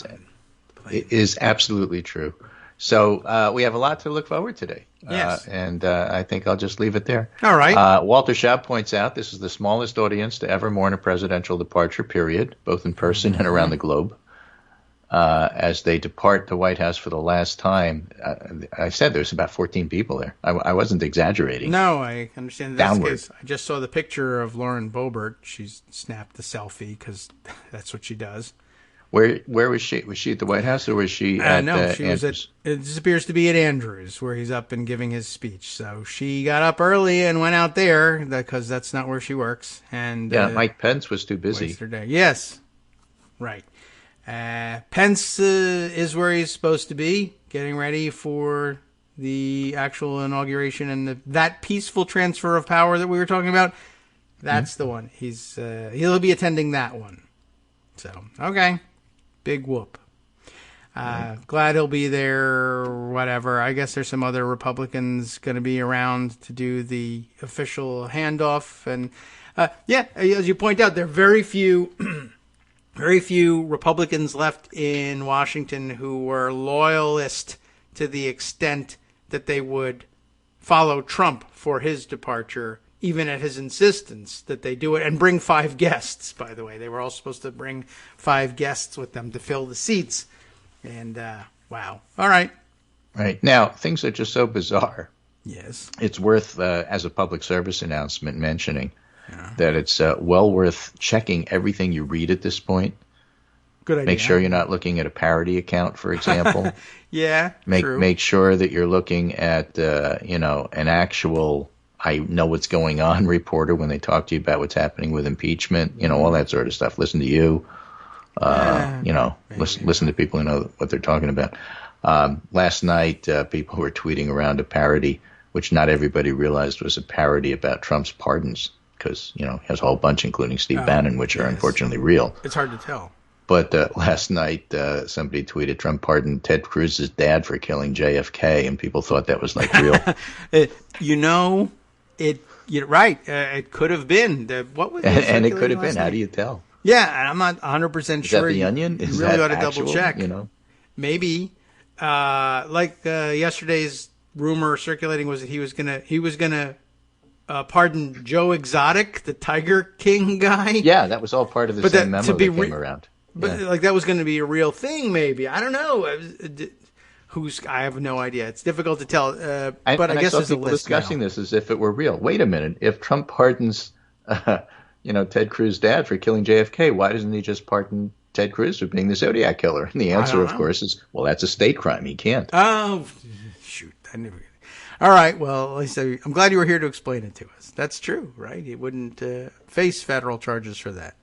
is absolutely true. So we have a lot to look forward to today. Yes. And I think I'll just leave it there. All right. Walter Schaub points out this is the smallest audience to ever mourn a presidential departure, period, both in person and around the globe. As they depart the White House for the last time. I said there's about 14 people there. I wasn't exaggerating. No, I understand. Downward. I just saw the picture of Lauren Boebert. She's snapped the selfie because that's what she does. Where was she? Was she at the White House or was she at No, she was Andrews? It appears to be at Andrews, where he's up and giving his speech. So she got up early and went out there because that's not where she works. And Mike Pence was too busy. Yesterday. Yes, right. Pence is where he's supposed to be, getting ready for the actual inauguration and that peaceful transfer of power that we were talking about. That's the one. He'll be attending that one. So, okay. Big whoop. Glad he'll be there, whatever. I guess there's some other Republicans going to be around to do the official handoff. And, as you point out, there are very few Republicans left in Washington who were loyalist to the extent that they would follow Trump for his departure, even at his insistence that they do it, and bring 5 guests, by the way. They were all supposed to bring 5 guests with them to fill the seats. And, wow. All right. Right. Now, things are just so bizarre. Yes. It's worth, as a public service announcement, mentioning that it's well worth checking everything you read at this point. Good idea. Make sure you're not looking at a Parody account, for example. Yeah, true. Make sure that you're looking at, an actual I know what's going on reporter when they talk to you about what's happening with impeachment, all that sort of stuff. Listen to you. Listen to people who know what they're talking about. Last night, people were tweeting around a parody, which not everybody realized was a parody about Trump's pardons, because, he has a whole bunch, including Steve Bannon, which are unfortunately real. It's hard to tell. But last night, somebody tweeted Trump pardoned Ted Cruz's dad for killing JFK, and people thought that was like real. You're right. It could have been. What was it? And it could have been. How do you tell? Yeah, and I'm not 100% sure. Is that The Onion? You really ought to double check. Maybe. Yesterday's rumor circulating was that he was gonna pardon Joe Exotic, the Tiger King guy. Yeah, that was all part of the same memo that came around. But like that was going to be a real thing, maybe. I don't know. I have no idea. It's difficult to tell. But I guess there's a list discussing now. this as if it were real. Wait a minute. If Trump pardons, Ted Cruz's dad for killing JFK, why doesn't he just pardon Ted Cruz for being the Zodiac killer? And the answer, of course, is, well, that's a state crime. He can't. Oh, shoot. I never. All right. Well, at least I'm glad you were here to explain it to us. That's true, right? He wouldn't face federal charges for that.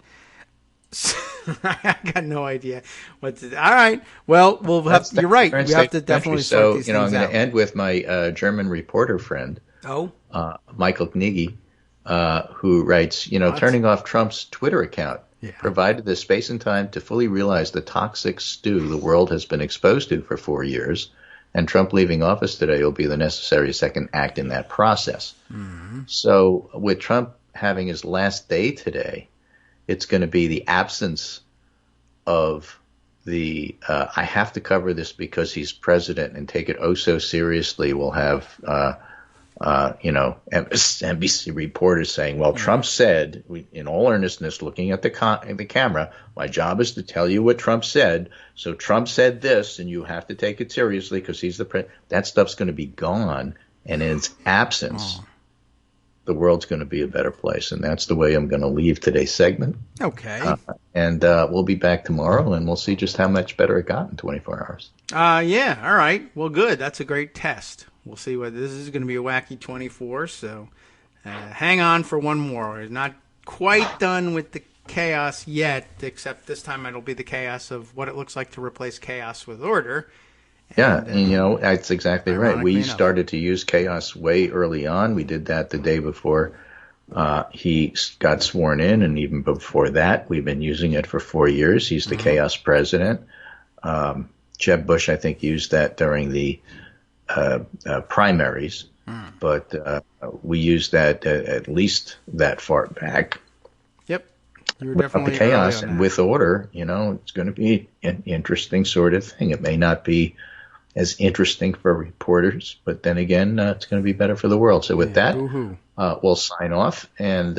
I got no idea what to do. All right. Well, you're right. We have to definitely sort these things out. I'm going to end with my German reporter friend, Michael Knigge, who writes, turning off Trump's Twitter account provided the space and time to fully realize the toxic stew the world has been exposed to for 4 years, and Trump leaving office today will be the necessary second act in that process. Mm-hmm. So with Trump having his last day today, it's going to be the absence of the I have to cover this because he's president and take it oh so seriously. We'll have NBC reporters saying, well, Trump said, in all earnestness, looking at the camera, my job is to tell you what Trump said. So Trump said this, and you have to take it seriously because he's the president. That stuff's going to be gone, and in its absence, the world's going to be a better place. And that's the way I'm going to leave today's segment. Okay. And we'll be back tomorrow, and we'll see just how much better it got in 24 hours. Yeah. All right. Well, good. That's a great test. We'll see what this is going to be a wacky 24. So hang on for one more. We're not quite done with the chaos yet, except this time it'll be the chaos of what it looks like to replace chaos with order. And that's exactly right. We started to use chaos way early on. We did that the day before he got sworn in, and even before that, we've been using it for 4 years. He's the chaos president. Jeb Bush, I think, used that during the primaries, but we used that at least that far back. Yep. You were definitely the chaos and with order, it's going to be an interesting sort of thing. It may not be as interesting for reporters, but then again, it's going to be better for the world. So with that, we'll sign off, and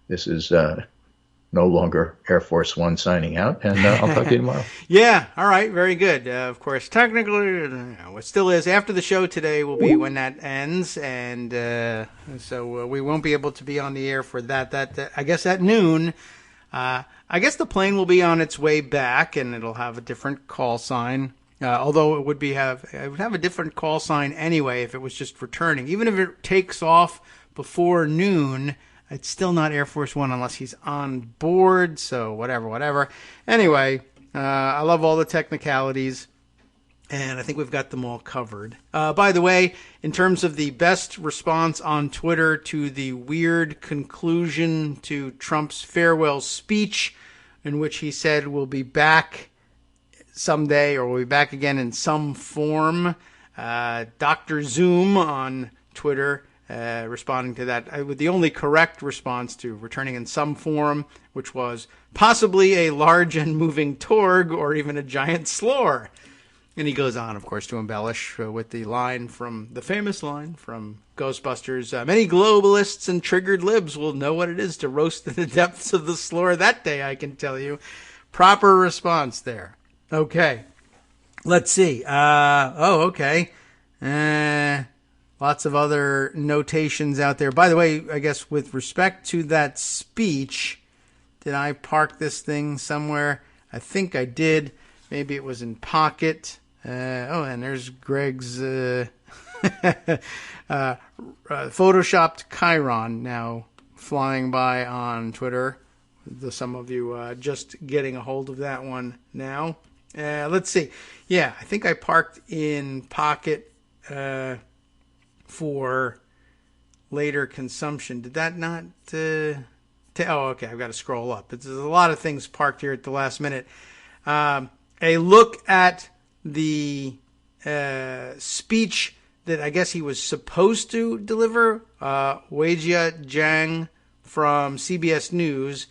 this is no longer Air Force One signing out, and I'll talk to you tomorrow. Yeah, all right, very good. Of course, technically, what still is after the show today will be when that ends, and so we won't be able to be on the air for that. I guess at noon. I guess the plane will be on its way back, and it'll have a different call sign. Although it would have a different call sign anyway if it was just returning. Even if it takes off before noon, it's still not Air Force One unless he's on board. So whatever. Anyway, I love all the technicalities, and I think we've got them all covered. By the way, in terms of the best response on Twitter to the weird conclusion to Trump's farewell speech, in which he said we'll be back someday, or we'll be back again in some form. Dr. Zoom on Twitter responding to that with the only correct response to returning in some form, which was possibly a large and moving Torg or even a giant slore. And he goes on, of course, to embellish with the famous line from Ghostbusters, many globalists and triggered libs will know what it is to roast in the depths of the slore that day, I can tell you. Proper response there. Okay, let's see. Okay. Lots of other notations out there. By the way, I guess with respect to that speech, did I park this thing somewhere? I think I did. Maybe it was in Pocket. And there's Greg's photoshopped Chiron now flying by on Twitter. Some of you just getting a hold of that one now. Let's see. Yeah, I think I parked in Pocket for later consumption. Did that not? Okay. I've got to scroll up. There's a lot of things parked here at the last minute. A look at the speech that I guess he was supposed to deliver. Weijia Jiang from CBS News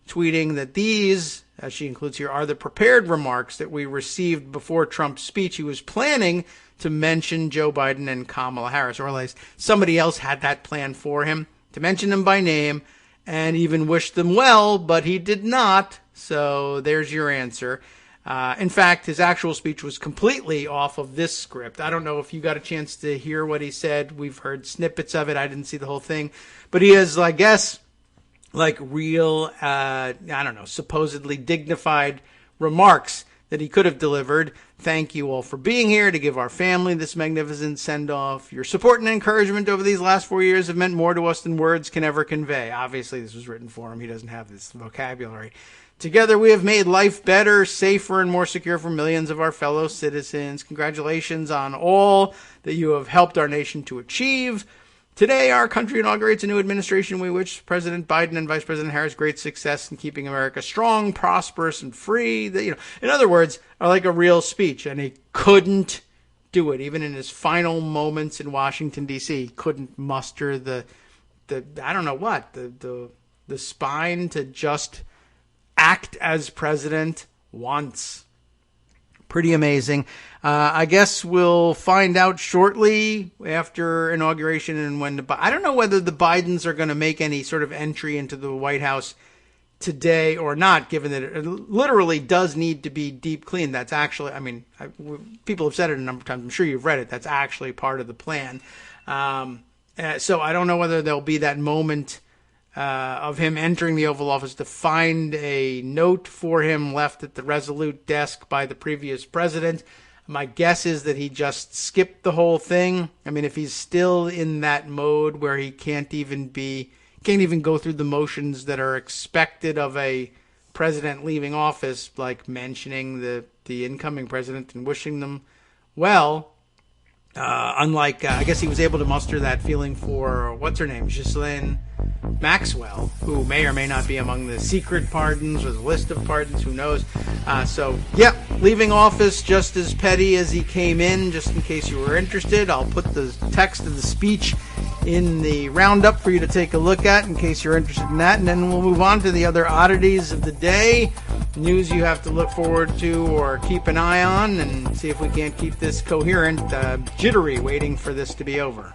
tweeting that these, as she includes here, are the prepared remarks that we received before Trump's speech. He was planning to mention Joe Biden and Kamala Harris, or at least somebody else had that plan for him, to mention them by name and even wished them well, but he did not. So there's your answer. In fact, his actual speech was completely off of this script. I don't know if you got a chance to hear what he said. We've heard snippets of it. I didn't see the whole thing. But he has, I guess, like real, I don't know, supposedly dignified remarks that he could have delivered. Thank you all for being here to give our family this magnificent send-off. Your support and encouragement over these last 4 years have meant more to us than words can ever convey. Obviously, this was written for him. He doesn't have this vocabulary. Together, we have made life better, safer, and more secure for millions of our fellow citizens. Congratulations on all that you have helped our nation to achieve. Today, our country inaugurates a new administration. We wish President Biden and Vice President Harris great success in keeping America strong, prosperous, and free. In other words, are like a real speech, and he couldn't do it. Even in his final moments in Washington, D.C., couldn't muster the I don't know what, the spine to just act as president once. Pretty amazing. I guess we'll find out shortly after inauguration and when I don't know whether the Bidens are going to make any sort of entry into the White House today or not, given that it literally does need to be deep cleaned. That's actually, people have said it a number of times. I'm sure you've read it. That's actually part of the plan. So I don't know whether there'll be that moment of him entering the Oval Office to find a note for him left at the Resolute desk by the previous president. My guess is that he just skipped the whole thing. I mean, if he's still in that mode where he can't even go through the motions that are expected of a president leaving office, like mentioning the incoming president and wishing them well. Unlike, I guess he was able to muster that feeling for, what's her name, Ghislaine Maxwell, who may or may not be among the secret pardons or the list of pardons, who knows. Leaving office just as petty as he came in, just in case you were interested. I'll put the text of the speech in the roundup for you to take a look at in case you're interested in that, and then we'll move on to the other oddities of the day. News you have to look forward to or keep an eye on, and see if we can't keep this coherent, jittery, waiting for this to be over.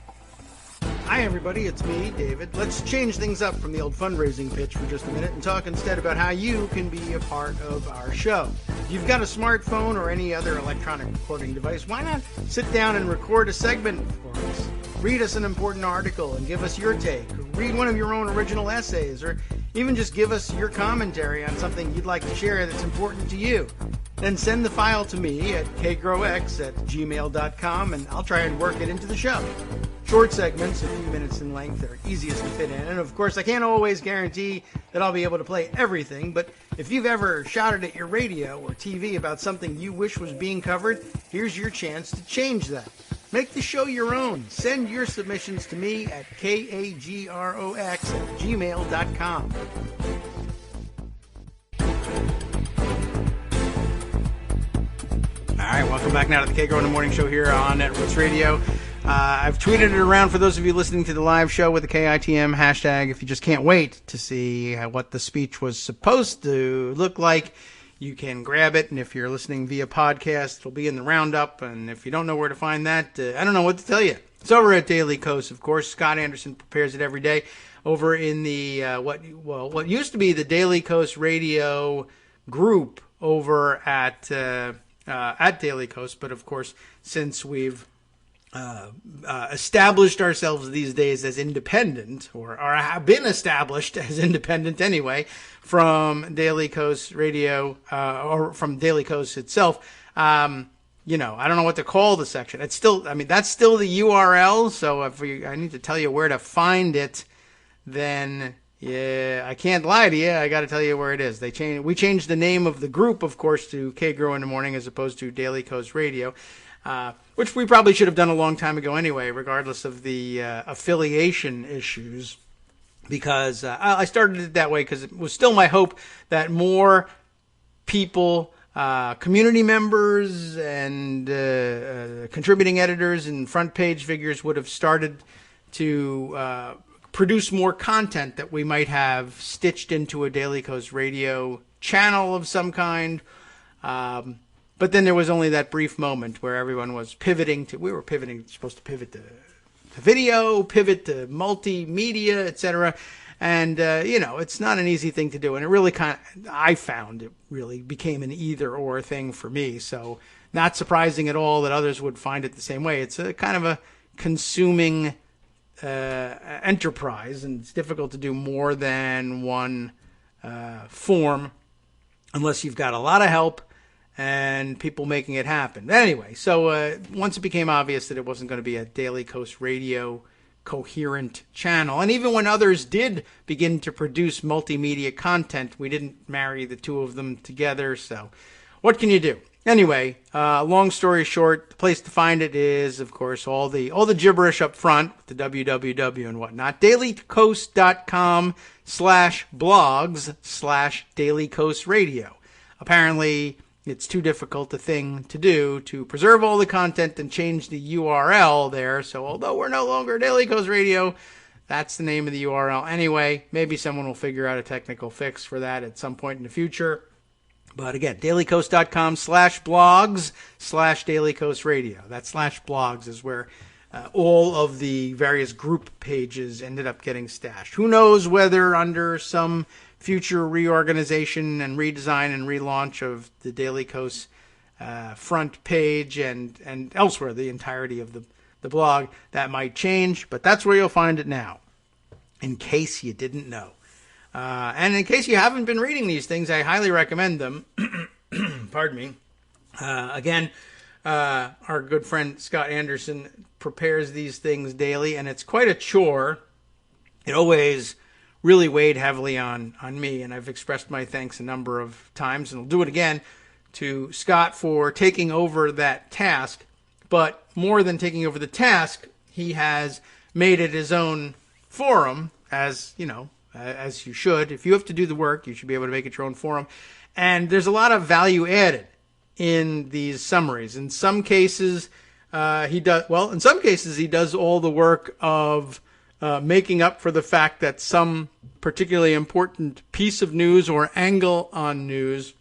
Hi everybody, it's me, David. Let's change things up from the old fundraising pitch for just a minute and talk instead about how you can be a part of our show. If you've got a smartphone or any other electronic recording device, why not sit down and record a segment for us? Read us an important article and give us your take. Or read one of your own original essays, or even just give us your commentary on something you'd like to share that's important to you. Then send the file to me at kagrox@gmail.com, and I'll try and work it into the show. Short segments, a few minutes in length, are easiest to fit in. And of course, I can't always guarantee that I'll be able to play everything, but if you've ever shouted at your radio or TV about something you wish was being covered, here's your chance to change that. Make the show your own. Send your submissions to me at kagrox@gmail.com. All right, welcome back now to the Kagro in the Morning Show here on Revokes Radio. I've tweeted it around for those of you listening to the live show with the KITM hashtag. If you just can't wait to see what the speech was supposed to look like, you can grab it. And if you're listening via podcast, it'll be in the roundup. And if you don't know where to find that, I don't know what to tell you. It's over at Daily Kos, of course. Scott Anderson prepares it every day over in the what used to be the Daily Kos Radio group over at Daily Kos. But of course, since we've established ourselves these days as independent, or have been established as independent anyway, from Daily Kos Radio, or from Daily Kos itself. I don't know what to call the section. It's still, that's still the URL. So if I need to tell you where to find it, then yeah, I can't lie to you. I got to tell you where it is. We changed the name of the group, of course, to Kagro in the Morning as opposed to Daily Kos Radio. Which we probably should have done a long time ago anyway, regardless of the affiliation issues, because I started it that way because it was still my hope that more people, community members and contributing editors and front page figures would have started to produce more content that we might have stitched into a Daily Kos Radio channel of some kind. But then there was only that brief moment where everyone was supposed to pivot to video, pivot to multimedia, etc. And, it's not an easy thing to do. And it really I found it really became an either or thing for me. So not surprising at all that others would find it the same way. It's a kind of a consuming enterprise, and it's difficult to do more than one form unless you've got a lot of help and people making it happen. But anyway, so once it became obvious that it wasn't going to be a Daily Kos Radio coherent channel, and even when others did begin to produce multimedia content, we didn't marry the two of them together. So what can you do? Anyway, long story short, the place to find it is, of course, all the gibberish up front with the www and whatnot. dailykos.com/blogs/Daily Kos Radio. Apparently, it's too difficult a thing to do to preserve all the content and change the URL there. So although we're no longer Daily Kos Radio, that's the name of the URL anyway. Maybe someone will figure out a technical fix for that at some point in the future. But again, dailykos.com/blogs/Daily Kos Radio. That /blogs is where all of the various group pages ended up getting stashed. Who knows whether under some future reorganization and redesign and relaunch of the Daily Kos front page and elsewhere, the entirety of the blog, that might change. But that's where you'll find it now, in case you didn't know. And in case you haven't been reading these things, I highly recommend them. Pardon me. Again, our good friend Scott Anderson prepares these things daily, and it's quite a chore. It always really weighed heavily on me, and I've expressed my thanks a number of times, and I'll do it again to Scott for taking over that task. But more than taking over the task, he has made it his own forum, as you should. If you have to do the work, you should be able to make it your own forum. And there's a lot of value added in these summaries. In some cases, he does all the work of making up for the fact that some particularly important piece of news or angle on news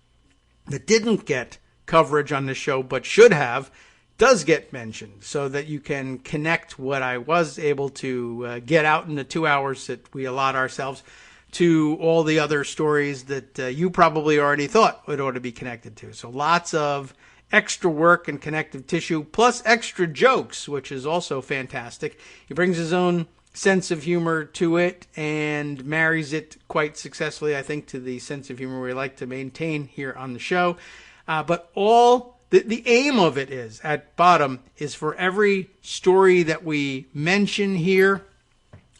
that didn't get coverage on the show but should have does get mentioned, so that you can connect what I was able to get out in the 2 hours that we allot ourselves to all the other stories that you probably already thought it ought to be connected to. So lots of extra work and connective tissue, plus extra jokes, which is also fantastic. He brings his own sense of humor to it and marries it quite successfully, I think, to the sense of humor we like to maintain here on the show. But the aim of it is, at bottom, is for every story that we mention here,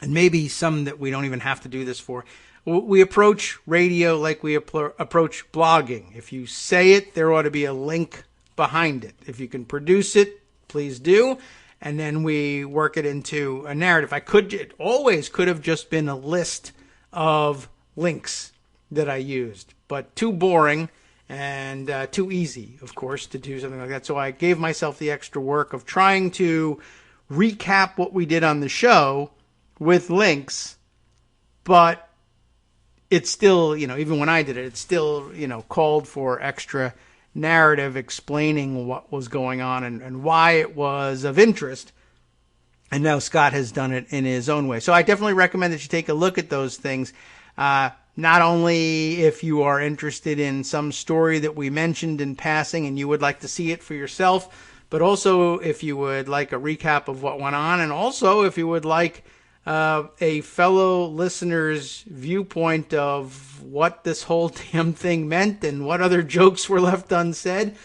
and maybe some that we don't even have to do this for, we approach radio like we approach blogging. If you say it, there ought to be a link behind it. If you can produce it, please do. And then we work it into a narrative. It always could have just been a list of links that I used, but too boring and too easy, of course, to do something like that. So I gave myself the extra work of trying to recap what we did on the show with links, but it's still, even when I did it, it's still, called for extra narrative explaining what was going on and why it was of interest. And now Scott has done it in his own way. So I definitely recommend that you take a look at those things. Not only if you are interested in some story that we mentioned in passing and you would like to see it for yourself, but also if you would like a recap of what went on, and also if you would like a fellow listener's viewpoint of what this whole damn thing meant and what other jokes were left unsaid,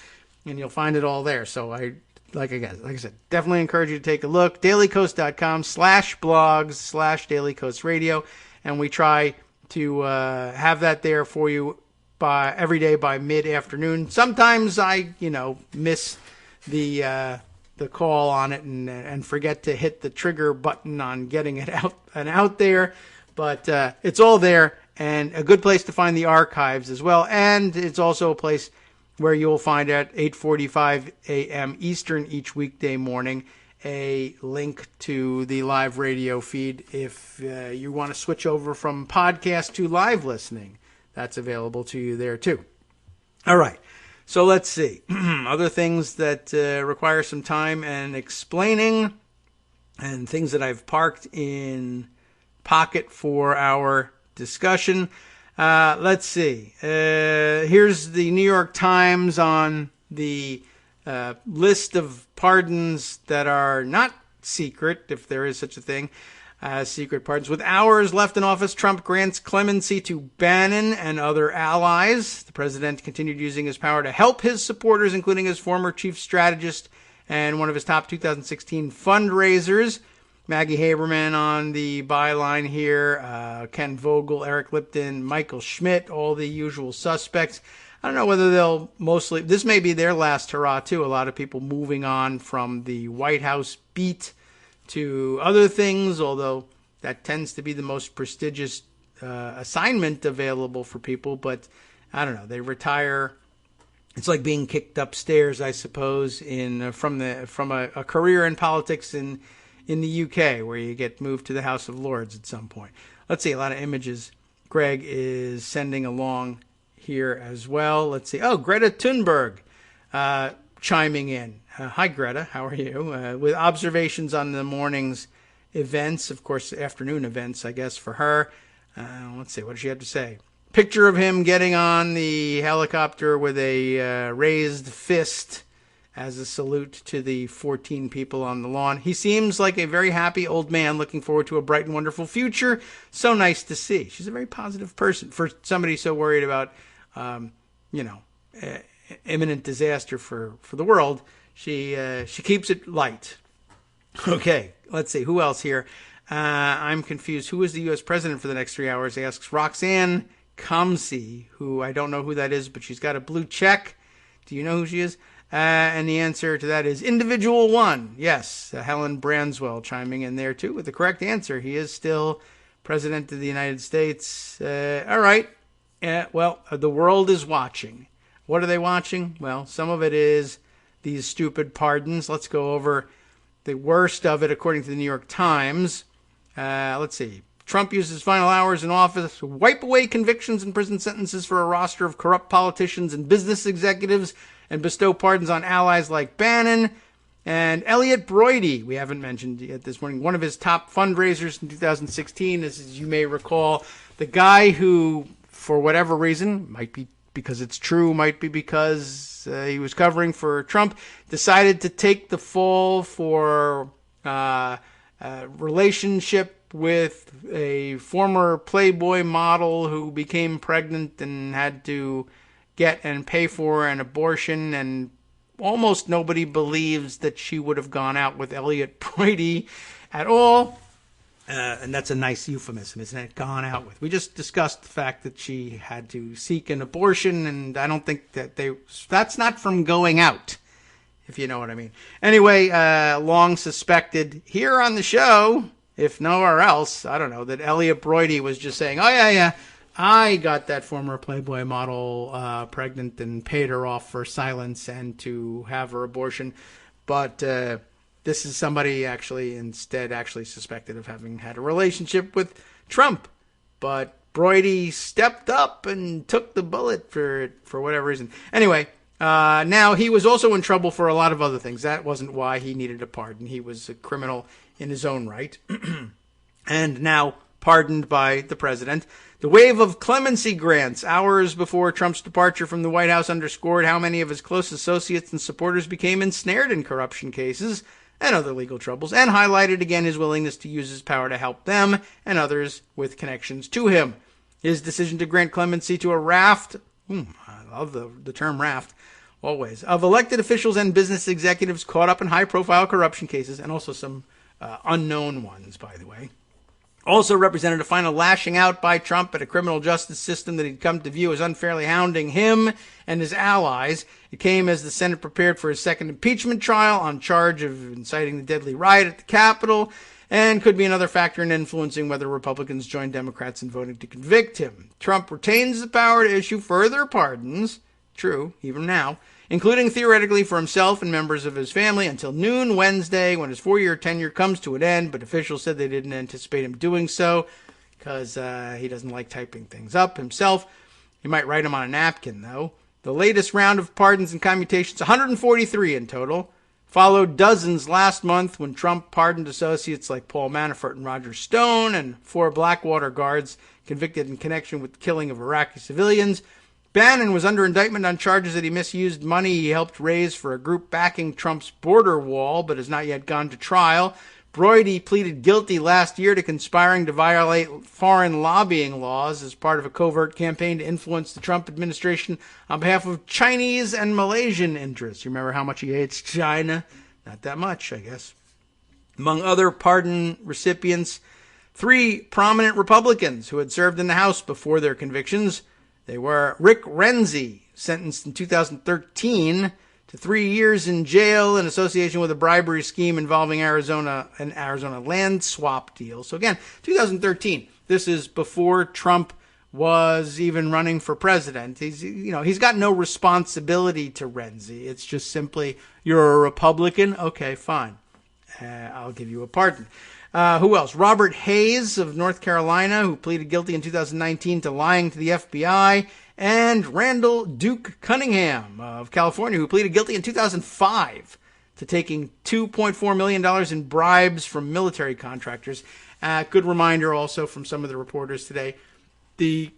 and you'll find it all there. So like I said, definitely encourage you to take a look. dailykos.com/blogs/Daily Kos Radio, and we try to have that there for you every day by mid-afternoon. Sometimes I, miss the call on it and forget to hit the trigger button on getting it out there, but it's all there, and a good place to find the archives as well. And it's also a place where you'll find at 8:45 a.m. Eastern each weekday morning a link to the live radio feed if you want to switch over from podcast to live listening. That's available to you there too. All right. So let's see. Other things that require some time and explaining, and things that I've parked in pocket for our discussion. Let's see. Here's the New York Times on the list of pardons that are not secret, if there is such a thing. Secret pardons. With hours left in office, Trump grants clemency to Bannon and other allies. The president continued using his power to help his supporters, including his former chief strategist and one of his top 2016 fundraisers. Maggie Haberman on the byline here. Ken Vogel, Eric Lipton, Michael Schmidt, all the usual suspects. I don't know whether they'll mostly... This may be their last hurrah, too. A lot of people moving on from the White House beat to other things, although that tends to be the most prestigious assignment available for people. But I don't know, they retire. It's like being kicked upstairs, I suppose, from a career in politics in the UK, where you get moved to the House of Lords at some point. Let's see, a lot of images Greg is sending along here as well. Let's see. Oh, Greta Thunberg chiming in. Hi, Greta. How are you? With observations on the morning's events, of course, afternoon events, I guess, for her. Let's see. What does she have to say? Picture of him getting on the helicopter with a raised fist as a salute to the 14 people on the lawn. He seems like a very happy old man looking forward to a bright and wonderful future. So nice to see. She's a very positive person for somebody so worried about, imminent disaster for the world. She keeps it light. Okay, let's see. Who else here? I'm confused. Who is the U.S. president for the next 3 hours? Asks Roxanne Comsey, who I don't know who that is, but she's got a blue check. Do you know who she is? And the answer to that is individual one. Yes, Helen Branswell chiming in there, too, with the correct answer. He is still president of the United States. All right. Well, the world is watching. What are they watching? Well, some of it is these stupid pardons. Let's go over the worst of it, according to the New York Times. Let's see. Trump used his final hours in office to wipe away convictions and prison sentences for a roster of corrupt politicians and business executives and bestow pardons on allies like Bannon and Elliot Broidy. We haven't mentioned yet this morning. One of his top fundraisers in 2016, as you may recall, the guy who, for whatever reason, might be because it's true, might be because he was covering for Trump, decided to take the fall for a relationship with a former Playboy model who became pregnant and had to get and pay for an abortion, and almost nobody believes that she would have gone out with Elliot Broidy at all. And that's a nice euphemism, isn't it? Gone out with. We just discussed the fact that she had to seek an abortion, and I don't think that that's not from going out, if you know what I mean. Anyway, long suspected here on the show, if nowhere else, I don't know, that Elliot Broidy was just saying, oh, yeah, I got that former Playboy model pregnant and paid her off for silence and to have her abortion. But this is somebody actually suspected of having had a relationship with Trump. But Broidy stepped up and took the bullet for whatever reason. Anyway, now he was also in trouble for a lot of other things. That wasn't why he needed a pardon. He was a criminal in his own right. And now pardoned by the president. The wave of clemency grants hours before Trump's departure from the White House underscored how many of his close associates and supporters became ensnared in corruption cases and other legal troubles, and highlighted again his willingness to use his power to help them and others with connections to him. His decision to grant clemency to a raft, I love the term raft, always, of elected officials and business executives caught up in high-profile corruption cases, and also some unknown ones, by the way, also represented a final lashing out by Trump at a criminal justice system that he'd come to view as unfairly hounding him and his allies. It came as the Senate prepared for his second impeachment trial on charge of inciting the deadly riot at the Capitol, and could be another factor in influencing whether Republicans join Democrats in voting to convict him. Trump retains the power to issue further pardons, true, even now, including theoretically for himself and members of his family, until noon Wednesday when his 4-year tenure comes to an end, but officials said they didn't anticipate him doing so because he doesn't like typing things up himself. He might write them on a napkin, though. The latest round of pardons and commutations, 143 in total, Followed dozens last month when Trump pardoned associates like Paul Manafort and Roger Stone and 4 Blackwater guards convicted in connection with the killing of Iraqi civilians. Bannon was under indictment on charges that he misused money he helped raise for a group backing Trump's border wall, but has not yet gone to trial. Brody pleaded guilty last year to conspiring to violate foreign lobbying laws as part of a covert campaign to influence the Trump administration on behalf of Chinese and Malaysian interests. You remember how much he hates China? Not that much, I guess. Among other pardon recipients, 3 prominent Republicans who had served in the House before their convictions. They were Rick Renzi, sentenced in 2013 to 3 years in jail in association with a bribery scheme involving an Arizona land swap deal. So again, 2013. This is before Trump was even running for president. He's got no responsibility to Renzi. It's just simply, you're a Republican? Okay, fine. I'll give you a pardon. Who else? Robert Hayes of North Carolina, who pleaded guilty in 2019 to lying to the FBI. And Randall Duke Cunningham of California, who pleaded guilty in 2005 to taking $2.4 million in bribes from military contractors. Good reminder also from some of the reporters today. The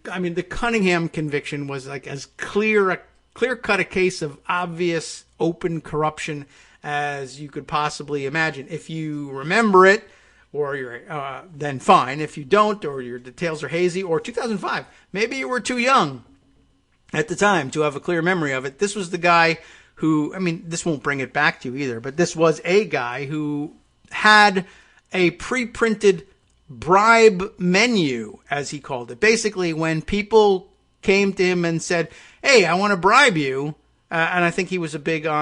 Cunningham conviction was like as clear-cut a case of obvious open corruption as you could possibly imagine. If you remember it, or you're then fine. If you don't, or your details are hazy, or 2005, maybe you were too young at the time to have a clear memory of it. This was the guy who, this won't bring it back to you either, but this was a guy who had a pre-printed bribe menu, as he called it. Basically, when people came to him and said, hey, I want to bribe you, and I think he was a big deal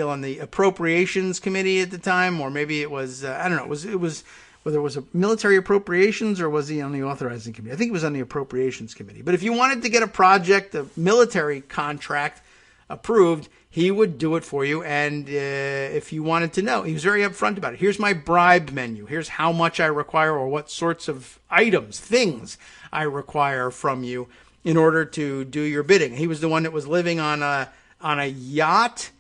on the Appropriations Committee at the time, or maybe it was, I don't know, it was whether it was a military appropriations or was he on the authorizing committee? I think he was on the Appropriations Committee. But if you wanted to get a project, a military contract approved, he would do it for you. And if you wanted to know, he was very upfront about it. Here's my bribe menu. Here's how much I require or what sorts of items, things I require from you in order to do your bidding. He was the one that was living on a yacht,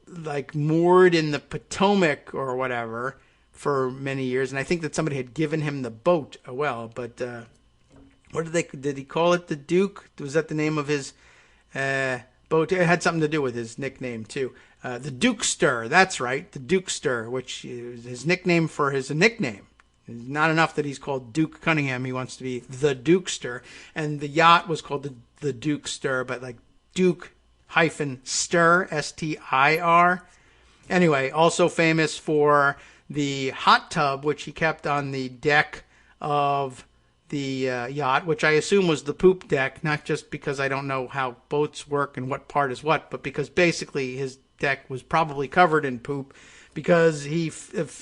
like moored in the Potomac or whatever, for many years. And I think that somebody had given him the boat as well. But what did he call it? The Duke? Was that the name of his boat? It had something to do with his nickname too. The Dukester. That's right. The Dukester, which is his nickname for his nickname. It's not enough that he's called Duke Cunningham. He wants to be the Dukester. And the yacht was called the Dukester, but like Duke-Stir, S-T-I-R. Anyway, also famous for the hot tub, which he kept on the deck of the yacht, which I assume was the poop deck, not just because I don't know how boats work and what part is what, but because basically his deck was probably covered in poop because he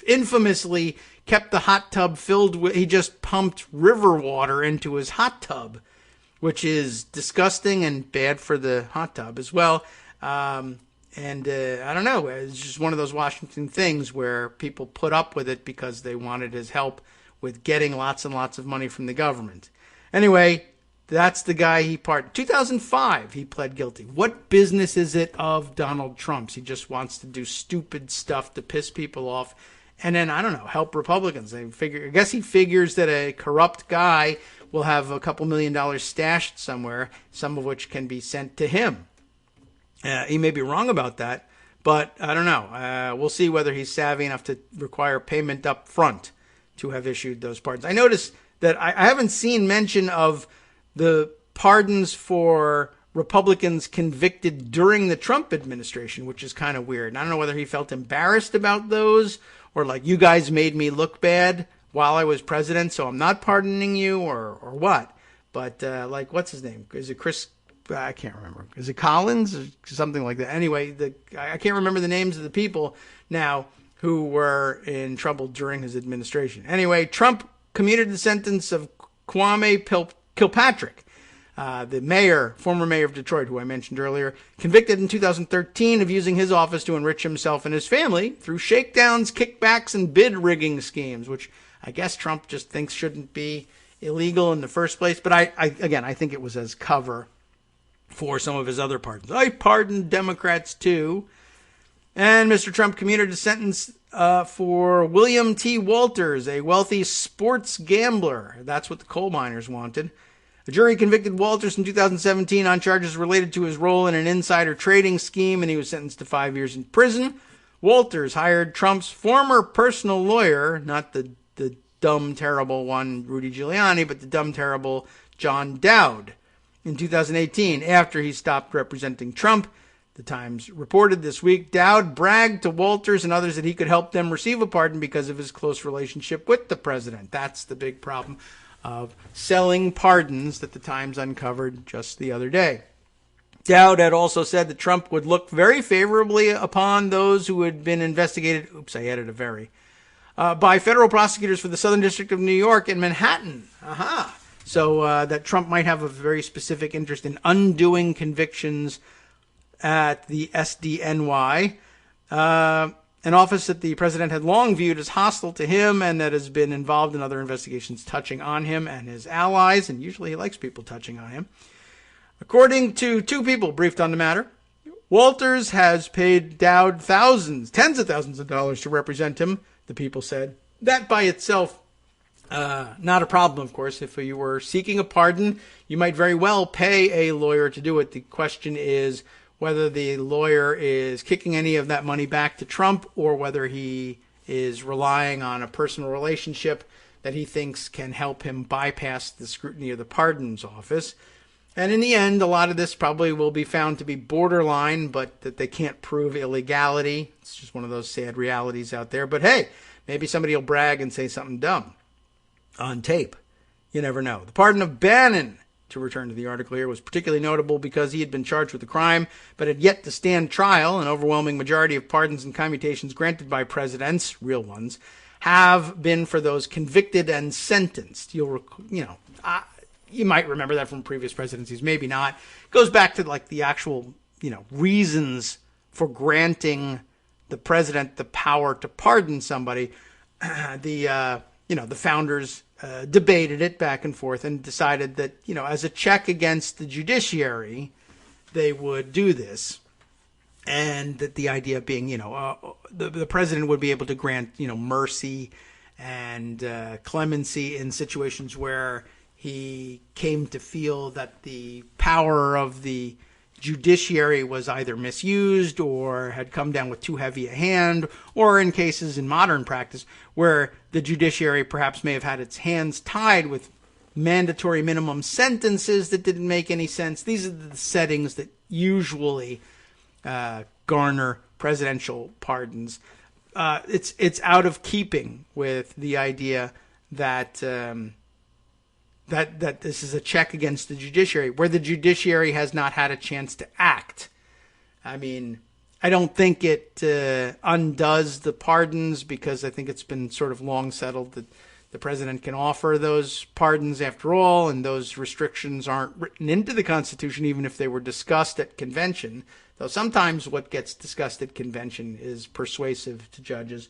infamously kept the hot tub filled with, he just pumped river water into his hot tub, which is disgusting and bad for the hot tub as well. And I don't know, it's just one of those Washington things where people put up with it because they wanted his help with getting lots and lots of money from the government. Anyway, that's the guy he pardoned. 2005, he pled guilty. What business is it of Donald Trump's? He just wants to do stupid stuff to piss people off and then, I don't know, help Republicans. I guess he figures that a corrupt guy will have a couple $1 million stashed somewhere, some of which can be sent to him. He may be wrong about that, but I don't know. We'll see whether he's savvy enough to require payment up front to have issued those pardons. I noticed that I haven't seen mention of the pardons for Republicans convicted during the Trump administration, which is kind of weird. And I don't know whether he felt embarrassed about those or like, you guys made me look bad while I was president, so I'm not pardoning you or what. But like, what's his name? Is it Chris? I can't remember. Is it Collins or something like that? Anyway, I can't remember the names of the people now who were in trouble during his administration. Anyway, Trump commuted the sentence of Kwame Kilpatrick, the former mayor of Detroit, who I mentioned earlier, convicted in 2013 of using his office to enrich himself and his family through shakedowns, kickbacks, and bid rigging schemes, which I guess Trump just thinks shouldn't be illegal in the first place. But I think it was as cover for some of his other pardons. I pardoned Democrats too. And Mr. Trump commuted a sentence for William T. Walters, a wealthy sports gambler. That's what the coal miners wanted. The jury convicted Walters in 2017 on charges related to his role in an insider trading scheme, and he was sentenced to 5 years in prison. Walters hired Trump's former personal lawyer, not the dumb, terrible one, Rudy Giuliani, but the dumb, terrible John Dowd in 2018 after he stopped representing Trump. The Times reported this week Dowd bragged to Walters and others that he could help them receive a pardon because of his close relationship with the president. That's the big problem of selling pardons that the Times uncovered just the other day. Dowd had also said that Trump would look very favorably upon those who had been investigated, I added a very, by federal prosecutors for the Southern District of New York in Manhattan. So that Trump might have a very specific interest in undoing convictions at the SDNY, an office that the president had long viewed as hostile to him and that has been involved in other investigations touching on him and his allies, and usually he likes people touching on him. According to two people briefed on the matter, Walters has paid Dowd tens of thousands of dollars to represent him, the people said. That by itself, not a problem, of course. If you were seeking a pardon, you might very well pay a lawyer to do it. The question is whether the lawyer is kicking any of that money back to Trump or whether he is relying on a personal relationship that he thinks can help him bypass the scrutiny of the Pardons Office. And in the end, a lot of this probably will be found to be borderline, but that they can't prove illegality. It's just one of those sad realities out there. But hey, maybe somebody will brag and say something dumb on tape. You never know. The pardon of Bannon, to return to the article here, was particularly notable because he had been charged with a crime but had yet to stand trial. An overwhelming majority of pardons and commutations granted by presidents, real ones, have been for those convicted and sentenced. You might remember that from previous presidencies, maybe not. It goes back to like the actual, reasons for granting the president the power to pardon somebody. The founders debated it back and forth and decided that, as a check against the judiciary, they would do this. And that the idea being, the president would be able to grant, mercy and clemency in situations where he came to feel that the power of the judiciary was either misused or had come down with too heavy a hand, or in cases in modern practice where the judiciary perhaps may have had its hands tied with mandatory minimum sentences that didn't make any sense. These are the settings that usually garner presidential pardons. It's out of keeping with the idea that that this is a check against the judiciary, where the judiciary has not had a chance to act. I mean, I don't think it undoes the pardons, because I think it's been sort of long settled that the president can offer those pardons after all, and those restrictions aren't written into the Constitution, even if they were discussed at convention. Though sometimes what gets discussed at convention is persuasive to judges.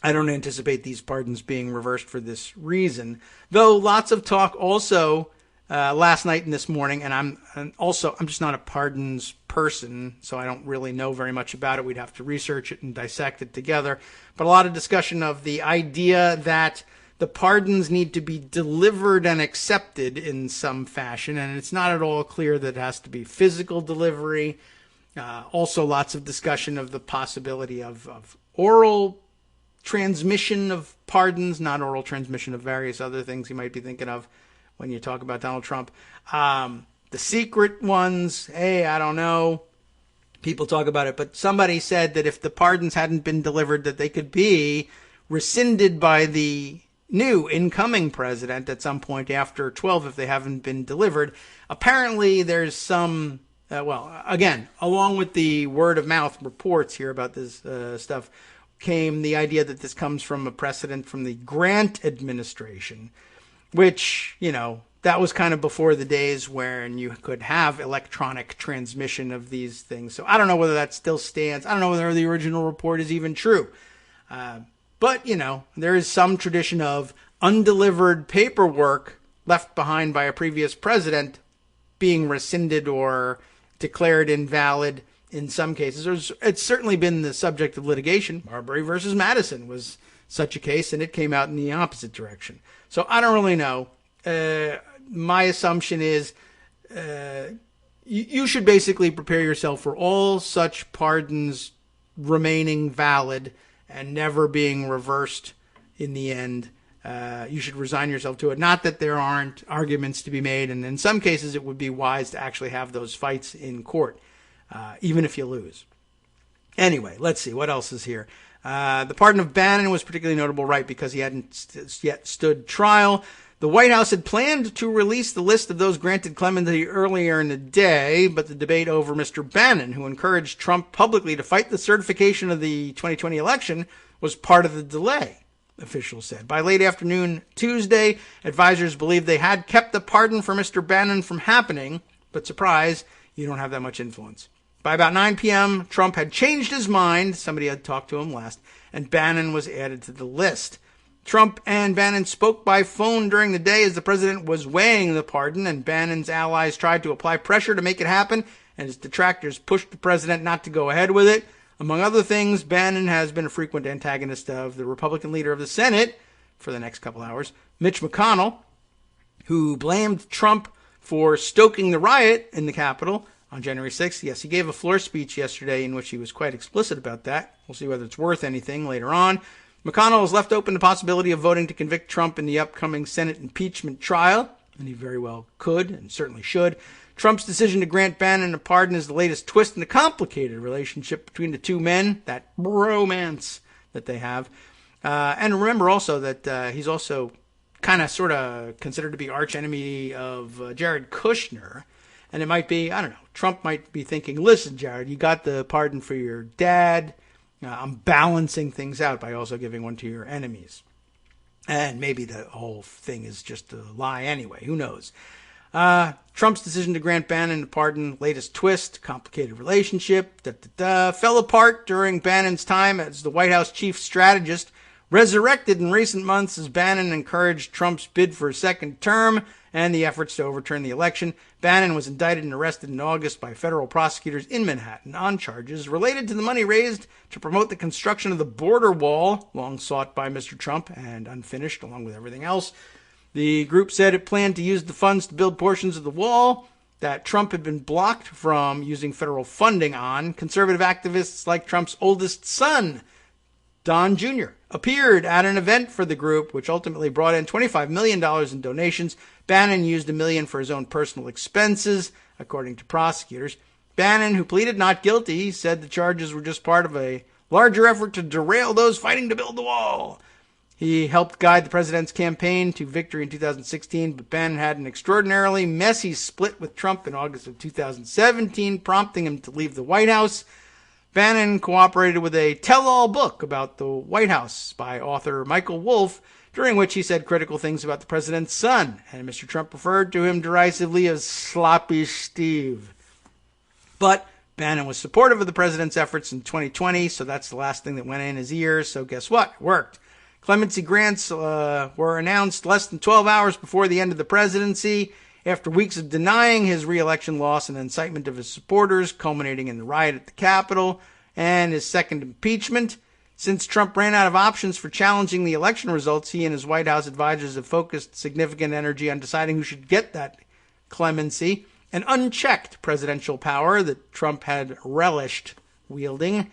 I don't anticipate these pardons being reversed for this reason, though lots of talk also last night and this morning, and I'm just not a pardons person, so I don't really know very much about it. We'd have to research it and dissect it together. But a lot of discussion of the idea that the pardons need to be delivered and accepted in some fashion, and it's not at all clear that it has to be physical delivery. Also lots of discussion of the possibility of oral transmission of pardons, not oral transmission of various other things you might be thinking of when you talk about Donald Trump. The secret ones, I don't know. People talk about it, but somebody said that if the pardons hadn't been delivered, that they could be rescinded by the new incoming president at some point after 12 if they haven't been delivered. Apparently there's some, again, along with the word of mouth reports here about this stuff, came the idea that this comes from a precedent from the Grant administration, which, that was kind of before the days when you could have electronic transmission of these things. So I don't know whether that still stands. I don't know whether the original report is even true. But, there is some tradition of undelivered paperwork left behind by a previous president being rescinded or declared invalid in some cases. It's certainly been the subject of litigation. Marbury versus Madison was such a case, and it came out in the opposite direction. So I don't really know. My assumption is you should basically prepare yourself for all such pardons remaining valid and never being reversed in the end. You should resign yourself to it. Not that there aren't arguments to be made, and in some cases it would be wise to actually have those fights in court, even if you lose. Anyway, let's see. What else is here? The pardon of Bannon was particularly notable, right, because he hadn't yet stood trial. The White House had planned to release the list of those granted clemency earlier in the day, but the debate over Mr. Bannon, who encouraged Trump publicly to fight the certification of the 2020 election, was part of the delay, officials said. By late afternoon Tuesday, advisors believed they had kept the pardon for Mr. Bannon from happening, but surprise, you don't have that much influence. By about 9 p.m., Trump had changed his mind, somebody had talked to him last, and Bannon was added to the list. Trump and Bannon spoke by phone during the day as the president was weighing the pardon, and Bannon's allies tried to apply pressure to make it happen, and his detractors pushed the president not to go ahead with it. Among other things, Bannon has been a frequent antagonist of the Republican leader of the Senate for the next couple hours, Mitch Mcconnell, who blamed Trump for stoking the riot in the Capitol on January 6th. Yes, he gave a floor speech yesterday in which he was quite explicit about that. We'll see whether it's worth anything later on. McConnell has left open the possibility of voting to convict Trump in the upcoming Senate impeachment trial, and he very well could and certainly should. Trump's decision to grant Bannon a pardon is the latest twist in the complicated relationship between the two men, that bromance that they have. And remember also that he's also kind of sort of considered to be archenemy of Jared Kushner. And it might be, I don't know, Trump might be thinking, listen, Jared, you got the pardon for your dad. I'm balancing things out by also giving one to your enemies. And maybe the whole thing is just a lie anyway. Who knows? Trump's decision to grant Bannon a pardon, latest twist, complicated relationship, fell apart during Bannon's time as the White House chief strategist, resurrected in recent months as Bannon encouraged Trump's bid for a second term and the efforts to overturn the election. Bannon was indicted and arrested in August by federal prosecutors in Manhattan on charges related to the money raised to promote the construction of the border wall, long sought by Mr. Trump and unfinished along with everything else. The group said it planned to use the funds to build portions of the wall that Trump had been blocked from using federal funding on. Conservative activists like Trump's oldest son, Don Jr., appeared at an event for the group, which ultimately brought in $25 million in donations. Bannon used $1 million for his own personal expenses, according to prosecutors. Bannon, who pleaded not guilty, said the charges were just part of a larger effort to derail those fighting to build the wall. He helped guide the president's campaign to victory in 2016, but Bannon had an extraordinarily messy split with Trump in August of 2017, prompting him to leave the White House. Bannon cooperated with a tell-all book about the White House by author Michael Wolff, during which he said critical things about the president's son, and Mr. Trump referred to him derisively as Sloppy Steve. But Bannon was supportive of the president's efforts in 2020, so that's the last thing that went in his ears, so guess what? It worked. Clemency grants were announced less than 12 hours before the end of the presidency, after weeks of denying his re-election loss and incitement of his supporters, culminating in the riot at the Capitol and his second impeachment. Since Trump ran out of options for challenging the election results, he and his White House advisors have focused significant energy on deciding who should get that clemency, an unchecked presidential power that Trump had relished wielding.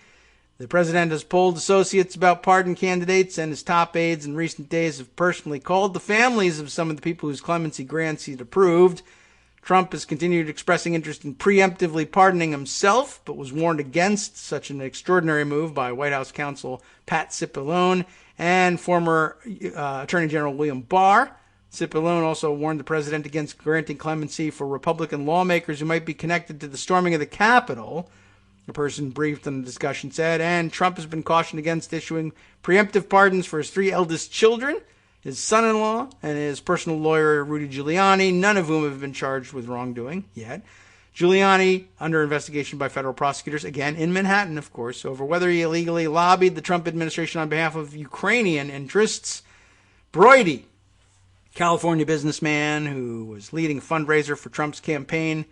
The president has polled associates about pardon candidates, and his top aides in recent days have personally called the families of some of the people whose clemency grants he'd approved. Trump has continued expressing interest in preemptively pardoning himself, but was warned against such an extraordinary move by White House counsel Pat Cipollone and former Attorney General William Barr. Cipollone also warned the president against granting clemency for Republican lawmakers who might be connected to the storming of the Capitol. A person briefed on the discussion said, and Trump has been cautioned against issuing preemptive pardons for his 3 eldest children, his son-in-law, and his personal lawyer, Rudy Giuliani, none of whom have been charged with wrongdoing yet. Giuliani, under investigation by federal prosecutors, again in Manhattan, of course, over whether he illegally lobbied the Trump administration on behalf of Ukrainian interests. Parody, California businessman who was leading a fundraiser for Trump's campaign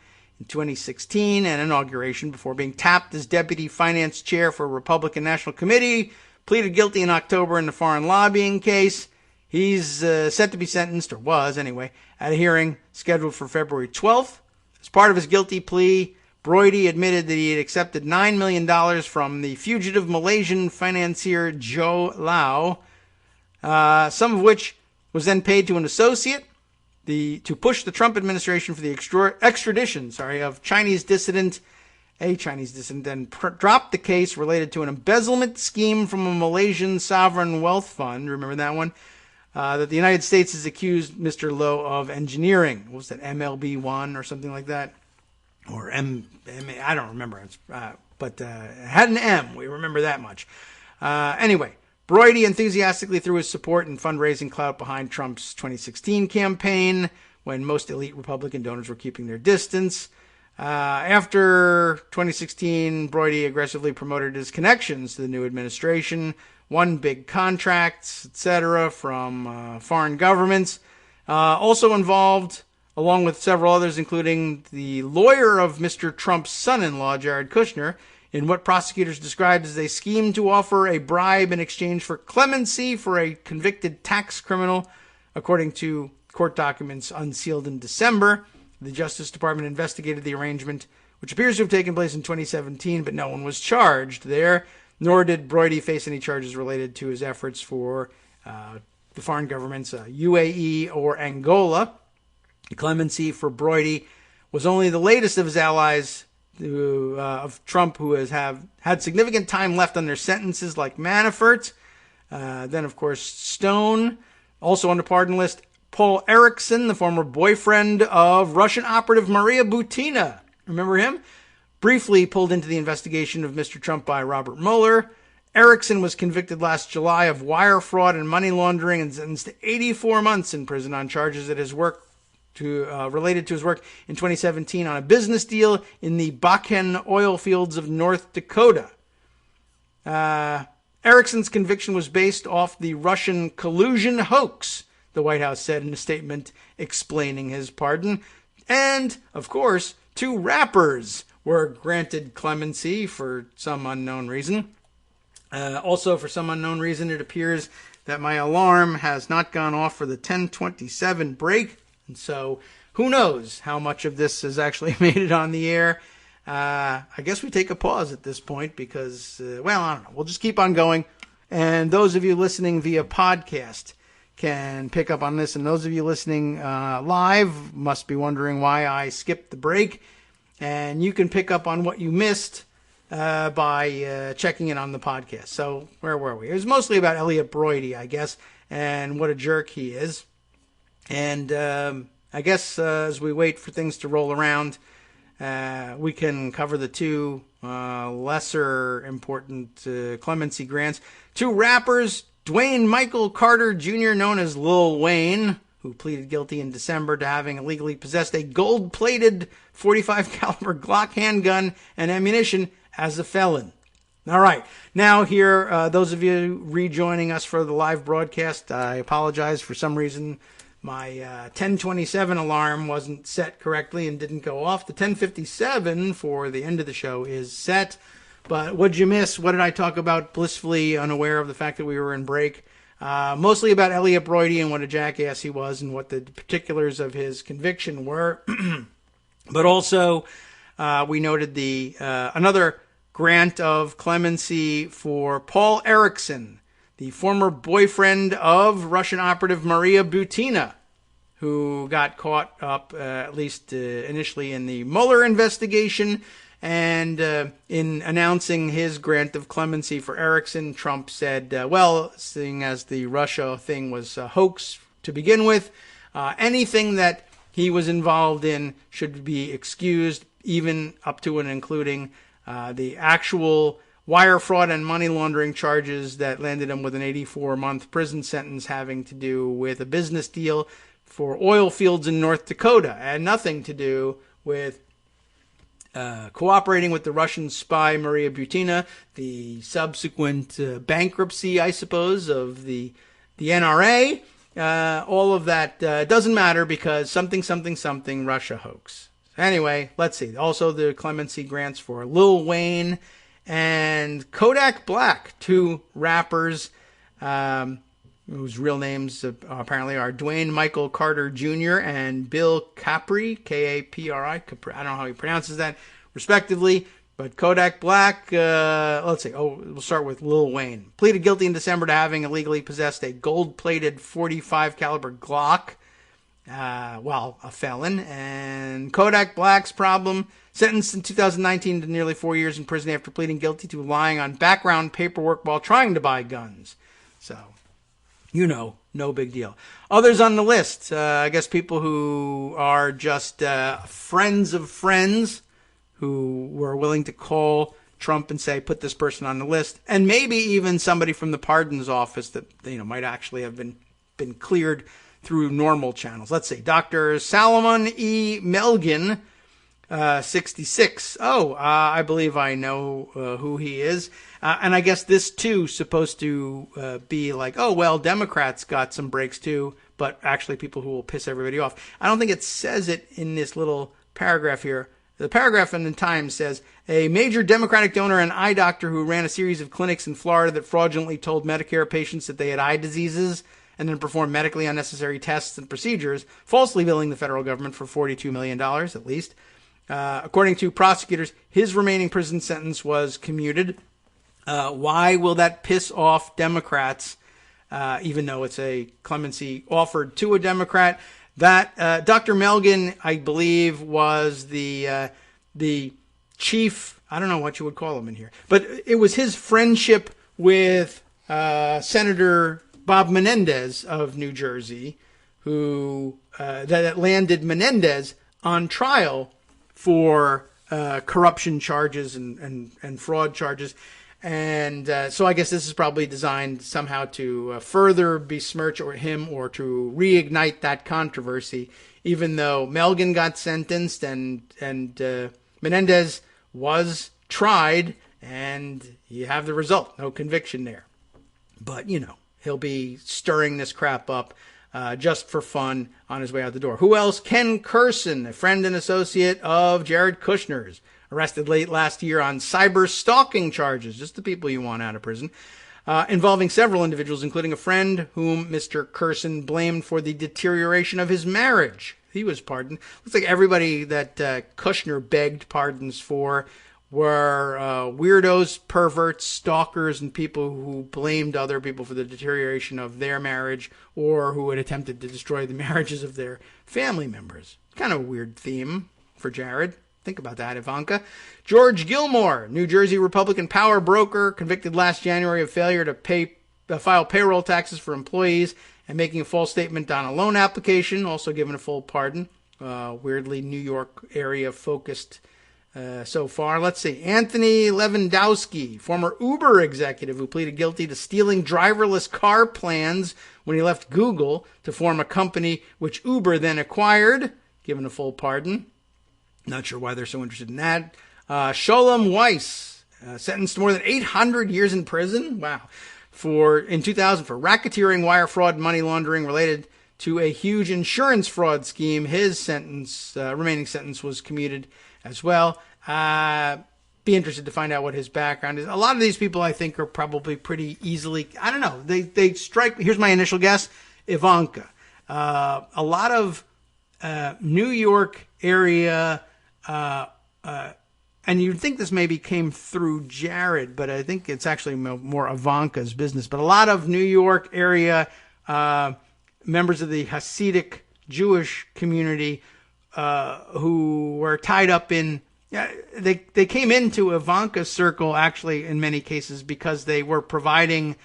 in 2016 and inauguration before being tapped as deputy finance chair for a Republican National Committee, pleaded guilty in October in the foreign lobbying case. He's set to be sentenced, or was anyway, at a hearing scheduled for February 12th. As part of his guilty plea, Brody admitted that he had accepted $9 million from the fugitive Malaysian financier Joe Lau, some of which was then paid to an associate to push the Trump administration for the extradition of Chinese dissident, and dropped the case related to an embezzlement scheme from a Malaysian sovereign wealth fund. Remember that one? That the United States has accused Mr. Low of engineering. What was that, MLB1 or something like that? Or I don't remember. But it had an M. We remember that much. Anyway, Brody enthusiastically threw his support and fundraising clout behind Trump's 2016 campaign when most elite Republican donors were keeping their distance. After 2016, Brody aggressively promoted his connections to the new administration, won big contracts, etc., from foreign governments. Also involved, along with several others, including the lawyer of Mr. Trump's son-in-law, Jared Kushner, in what prosecutors described as a scheme to offer a bribe in exchange for clemency for a convicted tax criminal, according to court documents unsealed in December. The Justice Department investigated the arrangement, which appears to have taken place in 2017, but no one was charged there, nor did Brody face any charges related to his efforts for the foreign governments, UAE or Angola. Clemency for Brody was only the latest of his allies of Trump who has had significant time left on their sentences, like Manafort. Then, of course, Stone, also on the pardon list. Paul Erickson, the former boyfriend of Russian operative Maria Butina. Remember him? Briefly pulled into the investigation of Mr. Trump by Robert Mueller. Erickson was convicted last July of wire fraud and money laundering and sentenced to 84 months in prison on charges that his work related to his work in 2017 on a business deal in the Bakken oil fields of North Dakota. Erickson's conviction was based off the Russian collusion hoax, the White House said in a statement explaining his pardon. And, of course, 2 rappers were granted clemency for some unknown reason. Also, for some unknown reason, it appears that my alarm has not gone off for the 10:27 break. And so, who knows how much of this has actually made it on the air. I guess we take a pause at this point because, I don't know. We'll just keep on going. And those of you listening via podcast can pick up on this. And those of you listening live must be wondering why I skipped the break. And you can pick up on what you missed by checking in on the podcast. So where were we? It was mostly about Elliot Brody, I guess, and what a jerk he is. And I guess as we wait for things to roll around, we can cover the 2 lesser important clemency grants. 2 rappers, Dwayne Michael Carter Jr., known as Lil Wayne, who pleaded guilty in December to having illegally possessed a gold-plated .45 caliber Glock handgun and ammunition as a felon. All right. Now here, those of you rejoining us for the live broadcast, I apologize. For some reason, my 10:27 alarm wasn't set correctly and didn't go off. The 10:57 for the end of the show is set. But what'd you miss? What did I talk about, blissfully unaware of the fact that we were in break? Mostly about Elliot Brody and what a jackass he was and what the particulars of his conviction were. But also, we noted the another grant of clemency for Paul Erickson, the former boyfriend of Russian operative Maria Butina, who got caught up, at least initially, in the Mueller investigation. And in announcing his grant of clemency for Erickson, Trump said, seeing as the Russia thing was a hoax to begin with, anything that he was involved in should be excused, even up to and including the actual wire fraud and money laundering charges that landed him with an 84-month prison sentence having to do with a business deal for oil fields in North Dakota, and nothing to do with cooperating with the Russian spy Maria Butina, the subsequent bankruptcy, I suppose, of the NRA. All of that doesn't matter because something Russia hoax. Anyway, let's see. Also, the clemency grants for Lil Wayne and Kodak Black, two rappers whose real names apparently are Dwayne Michael Carter Jr. and Bill Capri, Kapri. Capri, I don't know how he pronounces that, respectively. But Kodak Black, let's see. Oh, we'll start with Lil Wayne. Pleaded guilty in December to having illegally possessed a gold-plated .45 caliber Glock while a felon. And Kodak Black's problem, sentenced in 2019 to nearly 4 years in prison after pleading guilty to lying on background paperwork while trying to buy guns. So, no big deal. Others on the list, I guess people who are just friends of friends who were willing to call Trump and say, put this person on the list, and maybe even somebody from the pardons office that might actually have been cleared through normal channels. Let's see, Dr. Salomon E. Melgen, 66. I believe I know who he is. And I guess this, too, supposed to be like, Democrats got some breaks, too, but actually people who will piss everybody off. I don't think it says it in this little paragraph here. The paragraph in the Times says, a major Democratic donor and eye doctor who ran a series of clinics in Florida that fraudulently told Medicare patients that they had eye diseases and then performed medically unnecessary tests and procedures, falsely billing the federal government for $42 million at least. According to prosecutors, his remaining prison sentence was commuted. Why will that piss off Democrats, even though it's a clemency offered to a Democrat? That Dr. Melgen, I believe, was the chief, I don't know what you would call him in here, but it was his friendship with Senator Bob Menendez of New Jersey, who that landed Menendez on trial for corruption charges and fraud charges. And so I guess this is probably designed somehow to further besmirch him or to reignite that controversy, even though Melgen got sentenced and Menendez was tried, and you have the result. No conviction there. But, he'll be stirring this crap up just for fun on his way out the door. Who else? Ken Kurson, a friend and associate of Jared Kushner's, arrested late last year on cyber stalking charges, just the people you want out of prison, involving several individuals, including a friend whom Mr. Kurson blamed for the deterioration of his marriage. He was pardoned. Looks like everybody that Kushner begged pardons for were weirdos, perverts, stalkers, and people who blamed other people for the deterioration of their marriage or who had attempted to destroy the marriages of their family members. Kind of a weird theme for Jared. Think about that, Ivanka. George Gilmore, New Jersey Republican power broker, convicted last January of failure to file payroll taxes for employees and making a false statement on a loan application, also given a full pardon. Weirdly New York area focused so far. Let's see. Anthony Lewandowski, former Uber executive who pleaded guilty to stealing driverless car plans when he left Google to form a company which Uber then acquired, given a full pardon. Not sure why they're so interested in that. Sholem Weiss, sentenced to more than 800 years in prison. Wow. In 2000 for racketeering, wire fraud, and money laundering related to a huge insurance fraud scheme. His remaining sentence was commuted as well. Be interested to find out what his background is. A lot of these people, I think, are probably pretty easily, I don't know, they strike me. Here's my initial guess, Ivanka. A lot of New York area, and you'd think this maybe came through Jared, but I think it's actually more Ivanka's business. But a lot of New York area members of the Hasidic Jewish community who were tied up in, they came into Ivanka's circle actually in many cases because they were providing,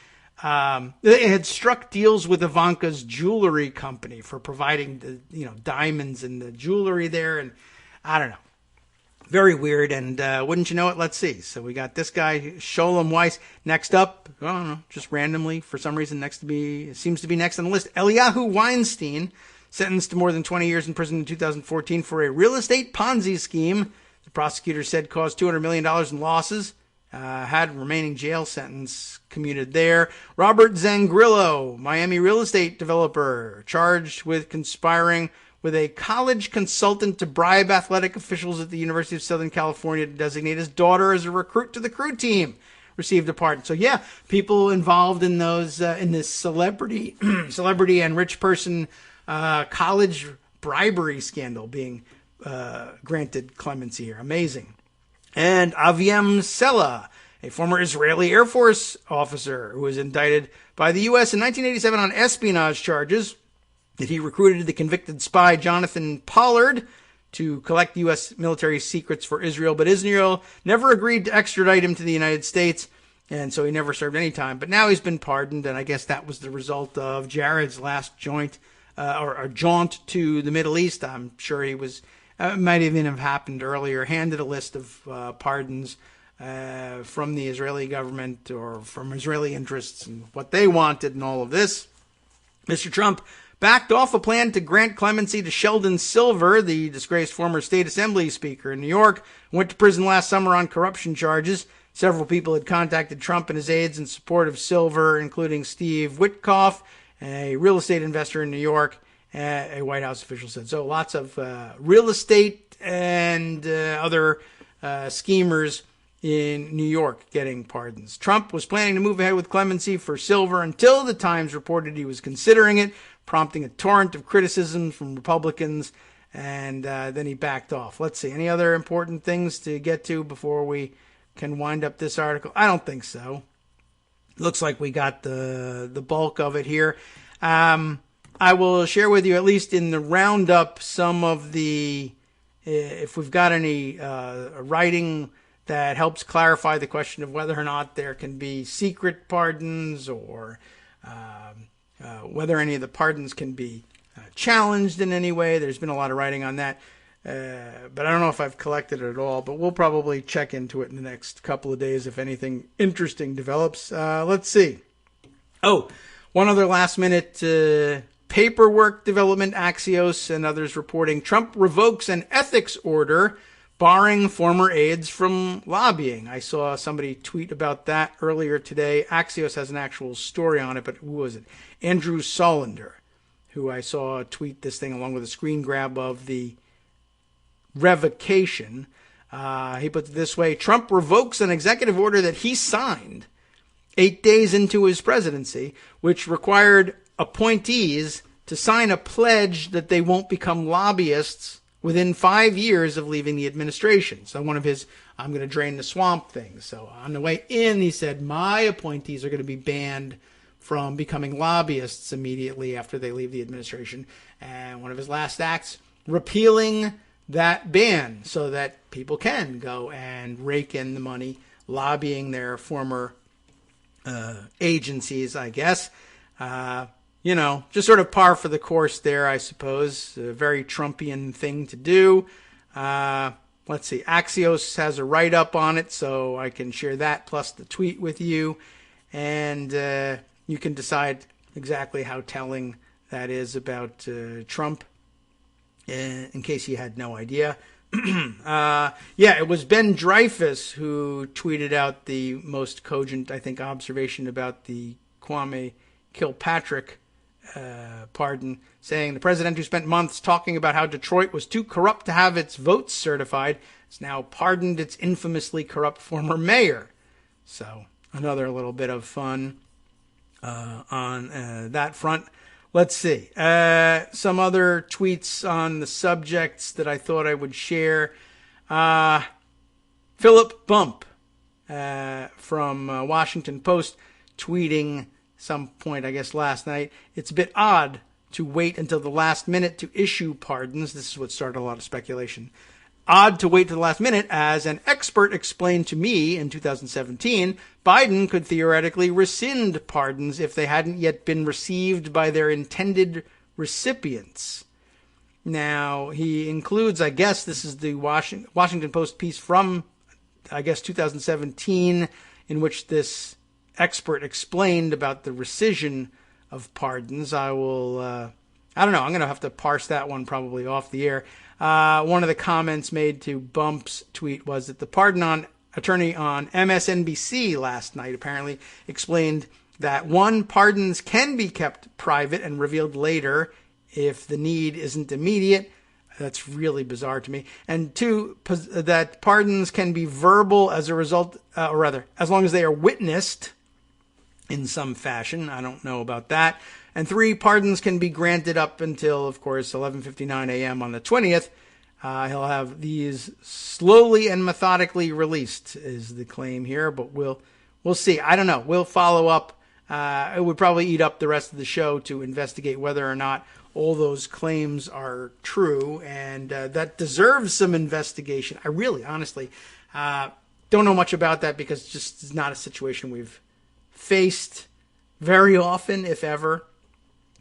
they had struck deals with Ivanka's jewelry company for providing the, diamonds and the jewelry there. And I don't know. Very weird, and wouldn't you know it, let's see. So we got this guy, Sholem Weiss. Next up, I don't know, just randomly, for some reason, seems to be next on the list. Eliyahu Weinstein, sentenced to more than 20 years in prison in 2014 for a real estate Ponzi scheme. The prosecutor said caused $200 million in losses. Had remaining jail sentence commuted there. Robert Zangrillo, Miami real estate developer, charged with conspiring with a college consultant to bribe athletic officials at the University of Southern California to designate his daughter as a recruit to the crew team, received a pardon. So yeah, people involved in those in this celebrity and rich person college bribery scandal being granted clemency here. Amazing. And Aviam Sela, a former Israeli Air Force officer who was indicted by the U.S. in 1987 on espionage charges, that he recruited the convicted spy Jonathan Pollard to collect U.S. military secrets for Israel, but Israel never agreed to extradite him to the United States, and so he never served any time. But now he's been pardoned, and I guess that was the result of Jared's last jaunt to the Middle East. I'm sure he was, might even have happened earlier, handed a list of pardons from the Israeli government or from Israeli interests and what they wanted and all of this. Mr. Trump backed off a plan to grant clemency to Sheldon Silver, the disgraced former state assembly speaker in New York, who went to prison last summer on corruption charges. Several people had contacted Trump and his aides in support of Silver, including Steve Witkoff, a real estate investor in New York, a White House official said. So lots of real estate and other schemers in New York getting pardons. Trump was planning to move ahead with clemency for Silver until the Times reported he was considering it, prompting a torrent of criticism from Republicans, and then he backed off. Let's see, any other important things to get to before we can wind up this article? I don't think so. Looks like we got the bulk of it here. I will share with you, at least in the roundup, some of the, if we've got any writing that helps clarify the question of whether or not there can be secret pardons or whether any of the pardons can be challenged in any way. There's been a lot of writing on that, but I don't know if I've collected it at all, but we'll probably check into it in the next couple of days if anything interesting develops. Let's see. Oh, one other last-minute paperwork development. Axios and others reporting Trump revokes an ethics order barring former aides from lobbying. I saw somebody tweet about that earlier today. Axios has an actual story on it, but who was it? Andrew Solander, who I saw tweet this thing along with a screen grab of the revocation. He put it this way: Trump revokes an executive order that he signed 8 days into his presidency, which required appointees to sign a pledge that they won't become lobbyists within 5 years of leaving the administration. So one of his, I'm going to drain the swamp things. So on the way in, he said, my appointees are going to be banned from becoming lobbyists immediately after they leave the administration. And one of his last acts, repealing that ban so that people can go and rake in the money, lobbying their former agencies, I guess. Just sort of par for the course there, I suppose. A very Trumpian thing to do. Let's see. Axios has a write-up on it, so I can share that plus the tweet with you. And you can decide exactly how telling that is about Trump, in case you had no idea. It was Ben Dreyfus who tweeted out the most cogent, I think, observation about the Kwame Kilpatrick pardon, saying the president who spent months talking about how Detroit was too corrupt to have its votes certified has now pardoned its infamously corrupt former mayor. So another little bit of fun on that front. Let's see. Some other tweets on the subjects that I thought I would share. Philip Bump from Washington Post tweeting some point, I guess last night, it's a bit odd to wait until the last minute to issue pardons. This is what started a lot of speculation. Odd to wait to the last minute, as an expert explained to me in 2017, Biden could theoretically rescind pardons if they hadn't yet been received by their intended recipients. Now, he includes, I guess this is the Washington Post piece from, I guess, 2017, in which this expert explained about the rescission of pardons. I don't know, I'm going to have to parse that one probably off the air. One of the comments made to Bump's tweet was that the pardon attorney on MSNBC last night apparently explained that, one, pardons can be kept private and revealed later if the need isn't immediate. That's really bizarre to me. And 2, that pardons can be verbal as a result, or rather, as long as they are witnessed in some fashion. I don't know about that. And 3, pardons can be granted up until, of course, 11:59 a.m. on the 20th. He'll have these slowly and methodically released, is the claim here. But we'll see. I don't know. We'll follow up. It would probably eat up the rest of the show to investigate whether or not all those claims are true, and that deserves some investigation. I really, honestly, don't know much about that because it's just not a situation we've faced very often, if ever.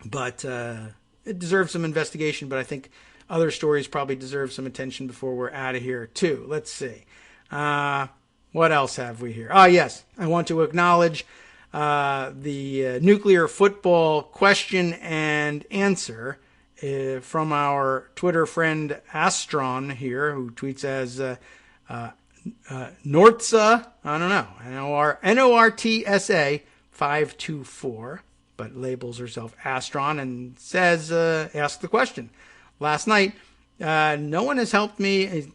But it deserves some investigation, but I think other stories probably deserve some attention before we're out of here, too. Let's see. What else have we here? Yes, I want to acknowledge the nuclear football question and answer from our Twitter friend Astron here, who tweets as Nortsa, I don't know, Nortsa 524, but labels herself Astron and says, ask the question. Last night, no one has helped me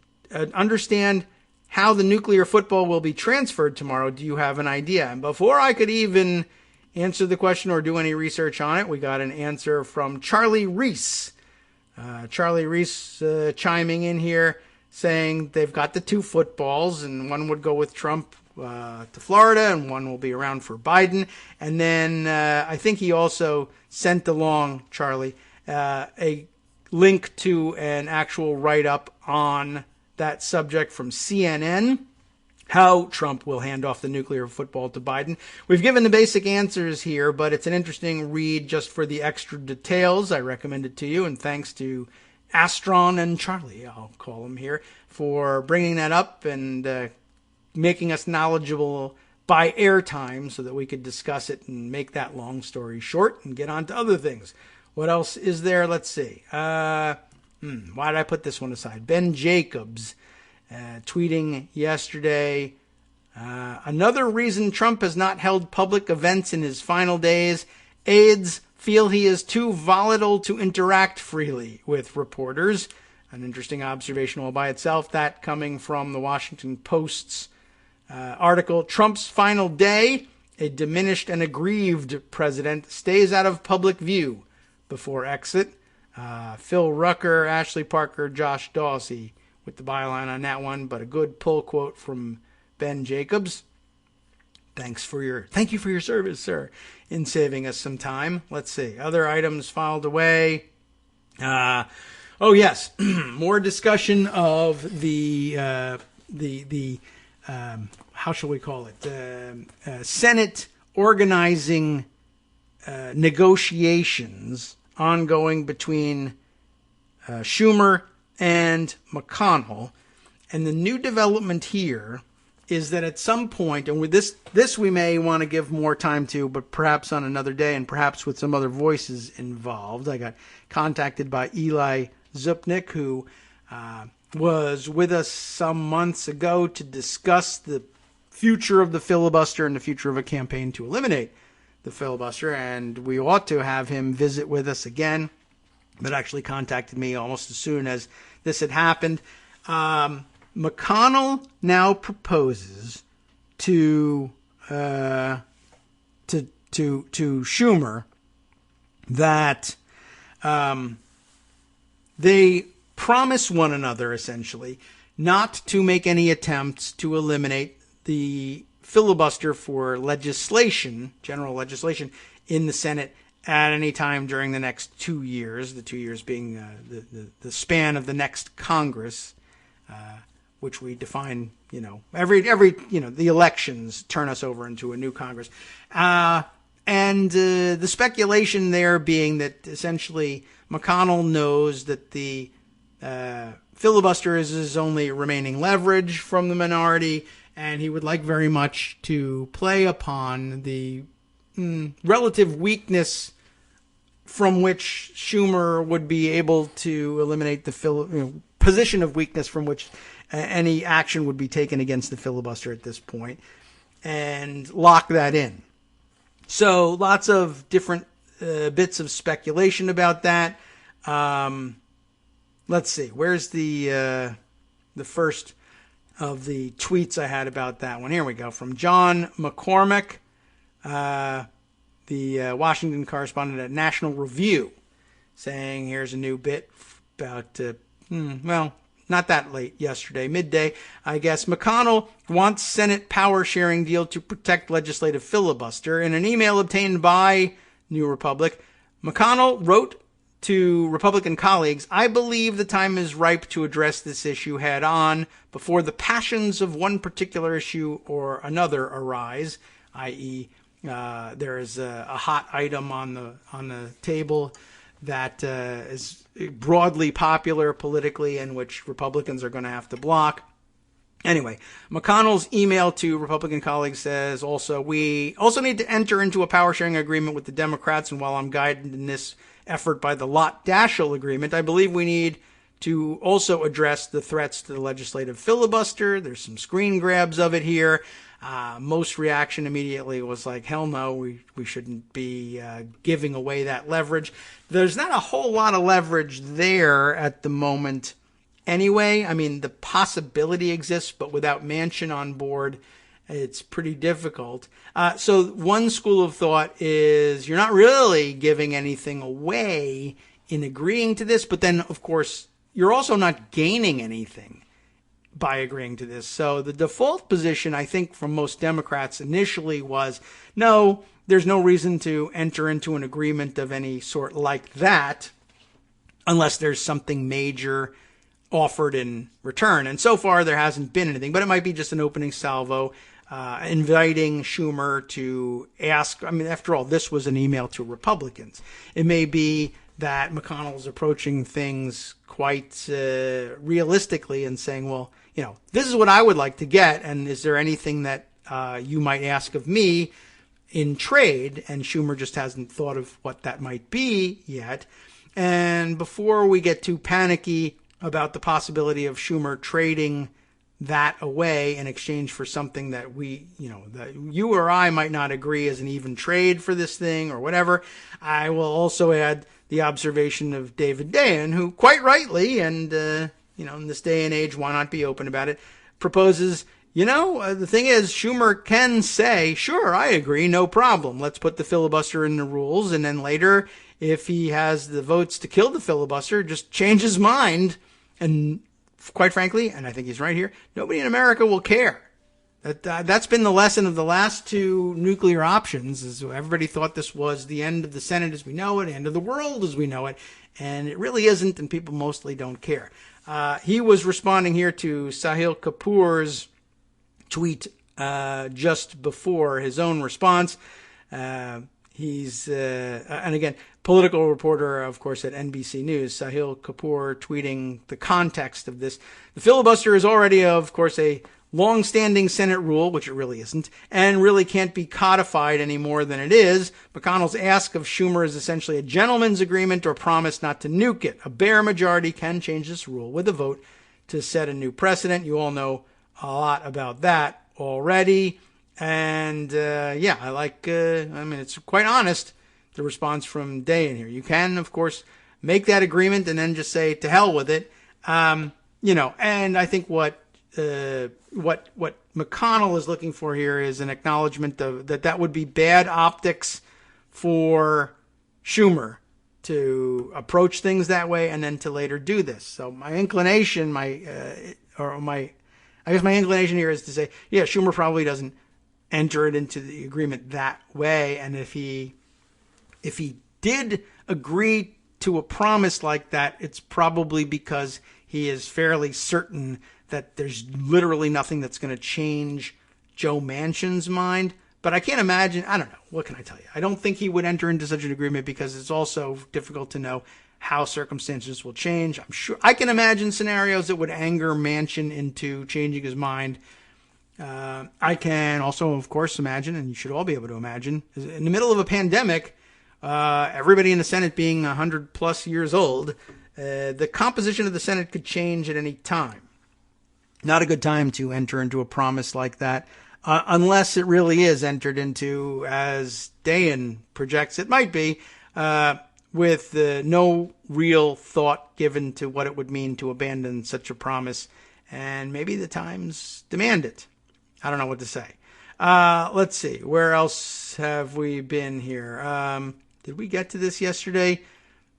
understand how the nuclear football will be transferred tomorrow. Do you have an idea? And before I could even answer the question or do any research on it, we got an answer from Charlie Reese. Charlie Reese chiming in here saying they've got the 2 footballs, and one would go with Trump to Florida, and one will be around for Biden. And then I think he also sent along, Charlie, a link to an actual write-up on that subject from CNN, how Trump will hand off the nuclear football to Biden. We've given the basic answers here, but it's an interesting read just for the extra details. I recommend it to you, and thanks to Astron and Charlie, I'll call him here, for bringing that up and making us knowledgeable by airtime so that we could discuss it and make that long story short and get on to other things. What else is there? Let's see. Why did I put this one aside? Ben Jacobs tweeting yesterday, another reason Trump has not held public events in his final days, aides feel he is too volatile to interact freely with reporters. An interesting observation all by itself, that coming from the Washington Post's article, Trump's final day, a diminished and aggrieved president stays out of public view before exit. Phil Rucker, Ashley Parker, Josh Dawsey with the byline on that one, but a good pull quote from Ben Jacobs. Thank you for your service, sir, in saving us some time. Let's see. Other items filed away. Oh yes, more discussion of the how shall we call it? Senate organizing negotiations ongoing between Schumer and McConnell. And the new development here is that at some point, and with this we may want to give more time to, but perhaps on another day and perhaps with some other voices involved. I got contacted by Eli Zupnik, who was with us some months ago to discuss the future of the filibuster and the future of a campaign to eliminate the filibuster, and we ought to have him visit with us again, but actually contacted me almost as soon as this had happened. McConnell now proposes to Schumer that they promise one another, essentially, not to make any attempts to eliminate the filibuster for legislation, general legislation, in the Senate at any time during the next 2 years, the 2 years being the span of the next Congress, which we define, every the elections turn us over into a new Congress. And the speculation there being that essentially McConnell knows that the filibuster is his only remaining leverage from the minority, and he would like very much to play upon the relative weakness from which Schumer would be able to eliminate the position of weakness from which any action would be taken against the filibuster at this point, and lock that in. So lots of different bits of speculation about that. Let's see. Where's the first of the tweets I had about that one? Here we go. From John McCormick, the Washington correspondent at National Review, saying here's a new bit about, not that late yesterday, midday, I guess. McConnell wants Senate power sharing deal to protect legislative filibuster. In an email obtained by New Republic, McConnell wrote to Republican colleagues, I believe the time is ripe to address this issue head on before the passions of one particular issue or another arise, i.e., there is a hot item on the table that is broadly popular politically and which Republicans are going to have to block. Anyway, McConnell's email to Republican colleagues says also, we also need to enter into a power sharing agreement with the Democrats. And while I'm guided in this effort by the Lott-Daschle agreement, I believe we need to also address the threats to the legislative filibuster. There's some screen grabs of it here. Most reaction immediately was like, hell no, we shouldn't be giving away that leverage. There's not a whole lot of leverage there at the moment anyway. I mean, the possibility exists, but without Manchin on board, it's pretty difficult. So one school of thought is you're not really giving anything away in agreeing to this, but then, of course, you're also not gaining anything by agreeing to this. So the default position, I think, from most Democrats initially was, no, there's no reason to enter into an agreement of any sort like that unless there's something major offered in return. And so far, there hasn't been anything, but it might be just an opening salvo, inviting Schumer to ask. I mean, after all, this was an email to Republicans. It may be that McConnell's approaching things quite realistically and saying, well, you know, this is what I would like to get, and is there anything that you might ask of me in trade? And Schumer just hasn't thought of what that might be yet. And before we get too panicky about the possibility of Schumer trading that away in exchange for something that that you or I might not agree is an even trade for this thing or whatever, I will also add the observation of David Dayen, who quite rightly, and in this day and age, why not be open about it, proposes, the thing is, Schumer can say, sure, I agree, no problem. Let's put the filibuster in the rules. And then later, if he has the votes to kill the filibuster, just change his mind. And quite frankly, and I think he's right here, nobody in America will care. That's been the lesson of the last two nuclear options, is everybody thought this was the end of the Senate as we know it, end of the world as we know it. And it really isn't, and people mostly don't care. He was responding here to Sahil Kapoor's tweet just before his own response. He's, and again, political reporter, of course, at NBC News, Sahil Kapoor, tweeting the context of this. The filibuster is already, of course, a long-standing Senate rule, which it really isn't, and really can't be codified any more than it is. McConnell's ask of Schumer is essentially a gentleman's agreement or promise not to nuke it. A bare majority can change this rule with a vote to set a new precedent. You all know a lot about that already. And, I like, it's quite honest, the response from Dayen here. You can, of course, make that agreement and then just say, to hell with it. And I think what McConnell is looking for here is an acknowledgement of that would be bad optics for Schumer to approach things that way and then to later do this. So my inclination, my inclination here is to say, yeah, Schumer probably doesn't enter it into the agreement that way. And if he did agree to a promise like that, it's probably because he is fairly certain that there's literally nothing that's going to change Joe Manchin's mind. But I can't imagine, I don't know, what can I tell you? I don't think he would enter into such an agreement because it's also difficult to know how circumstances will change. I'm sure I can imagine scenarios that would anger Manchin into changing his mind. I can also, of course, imagine, and you should all be able to imagine, in the middle of a pandemic, everybody in the Senate being 100 plus years old, the composition of the Senate could change at any time. Not a good time to enter into a promise like that, unless it really is entered into, as Dayen projects it might be, with no real thought given to what it would mean to abandon such a promise. And maybe the times demand it. I don't know what to say. Let's see. Where else have we been here? Did we get to this yesterday?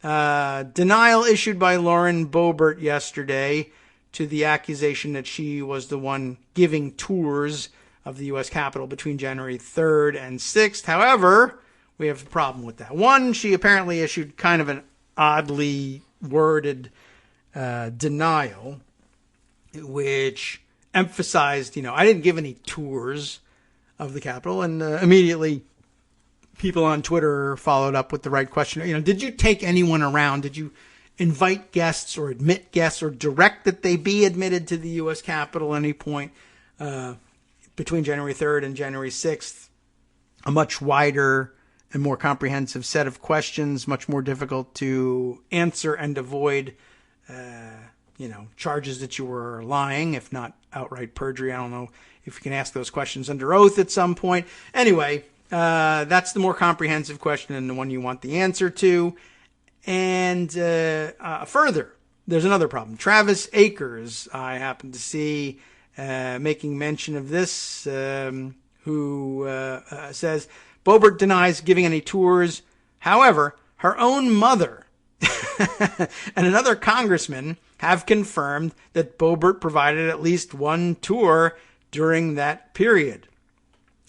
Denial issued by Lauren Boebert yesterday to the accusation that she was the one giving tours of the U.S. Capitol between January 3rd and 6th. However, we have a problem with that. One, she apparently issued kind of an oddly worded denial, which emphasized, I didn't give any tours of the Capitol, and immediately people on Twitter followed up with the right question. Did you take anyone around? Did you invite guests or admit guests or direct that they be admitted to the U.S. Capitol at any point between January 3rd and January 6th? A much wider and more comprehensive set of questions, much more difficult to answer and avoid, charges that you were lying, if not outright perjury. I don't know if you can ask those questions under oath at some point. Anyway, that's the more comprehensive question and the one you want the answer to. And further, there's another problem. Travis Akers, I happen to see making mention of this, who says, Boebert denies giving any tours. However, her own mother and another congressman have confirmed that Boebert provided at least one tour during that period.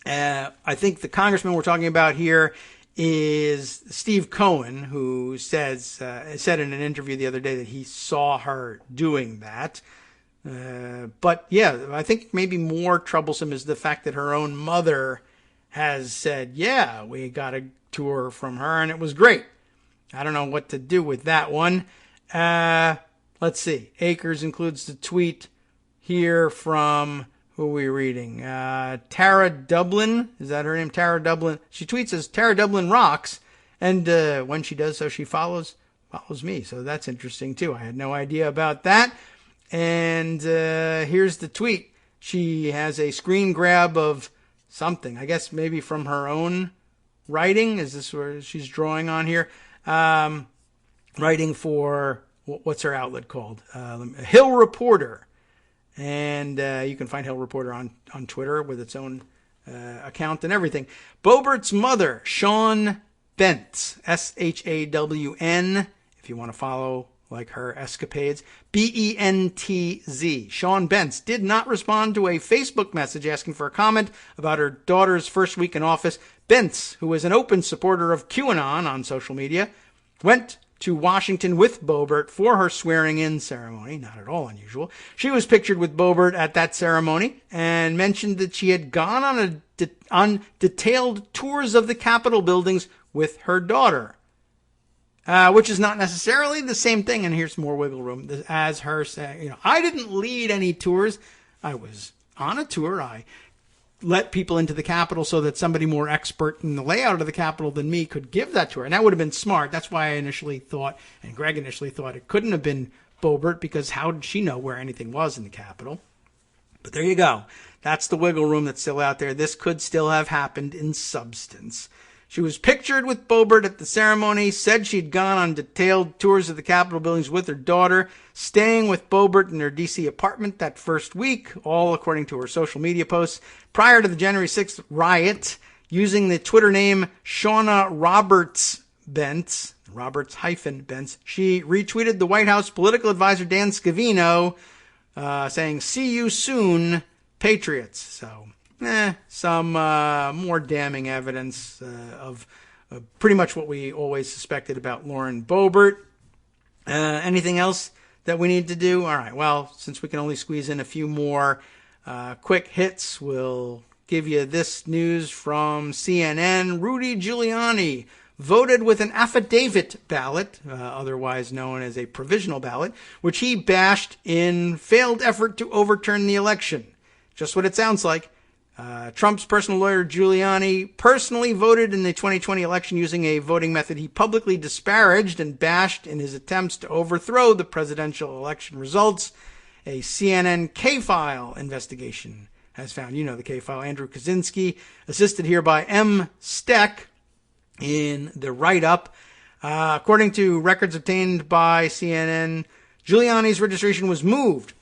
I think the congressman we're talking about here is Steve Cohen, who said in an interview the other day that he saw her doing that. But yeah, I think maybe more troublesome is the fact that her own mother has said, yeah, we got a tour from her and it was great. I don't know what to do with that one. Let's see. Akers includes the tweet here from, who are we reading? Tara Dublin. Is that her name? Tara Dublin. She tweets as Tara Dublin rocks. And when she does so, she follows me. So that's interesting too. I had no idea about that. And here's the tweet. She has a screen grab of something. I guess maybe from her own writing. Is this where she's drawing on here? Writing for, what's her outlet called? Hill Reporter. And you can find Hill Reporter on Twitter with its own account and everything. Boebert's mother, Shawn Bentz, S-H-A-W-N, if you want to follow like her escapades, B-E-N-T-Z. Shawn Bentz did not respond to a Facebook message asking for a comment about her daughter's first week in office. Bentz, who is an open supporter of QAnon on social media, went to Washington with Boebert for her swearing-in ceremony. Not at all unusual. She was pictured with Boebert at that ceremony and mentioned that she had gone on detailed tours of the Capitol buildings with her daughter, which is not necessarily the same thing. And here's more wiggle room as her saying, I didn't lead any tours. I was on a tour. I let people into the Capitol so that somebody more expert in the layout of the Capitol than me could give that tour. And that would have been smart. That's why I initially thought, and Greg initially thought, it couldn't have been Boebert, because how did she know where anything was in the Capitol? But there you go. That's the wiggle room that's still out there. This could still have happened in substance. She was pictured with Boebert at the ceremony, said she'd gone on detailed tours of the Capitol buildings with her daughter, staying with Boebert in her D.C. apartment that first week, all according to her social media posts. Prior to the January 6th riot, using the Twitter name Shauna Roberts-Bentz, Roberts-Bentz, she retweeted the White House political advisor Dan Scavino, saying, "See you soon, Patriots." So, some more damning evidence of pretty much what we always suspected about Lauren Boebert. Anything else that we need to do? All right, well, since we can only squeeze in a few more quick hits, we'll give you this news from CNN. Rudy Giuliani voted with an affidavit ballot, otherwise known as a provisional ballot, which he bashed in failed effort to overturn the election. Just what it sounds like. Trump's personal lawyer, Giuliani, personally voted in the 2020 election using a voting method he publicly disparaged and bashed in his attempts to overthrow the presidential election results. A CNN K-File investigation has found, the K-File, Andrew Kaczynski, assisted here by M. Steck in the write-up, According to records obtained by CNN, Giuliani's registration was moved,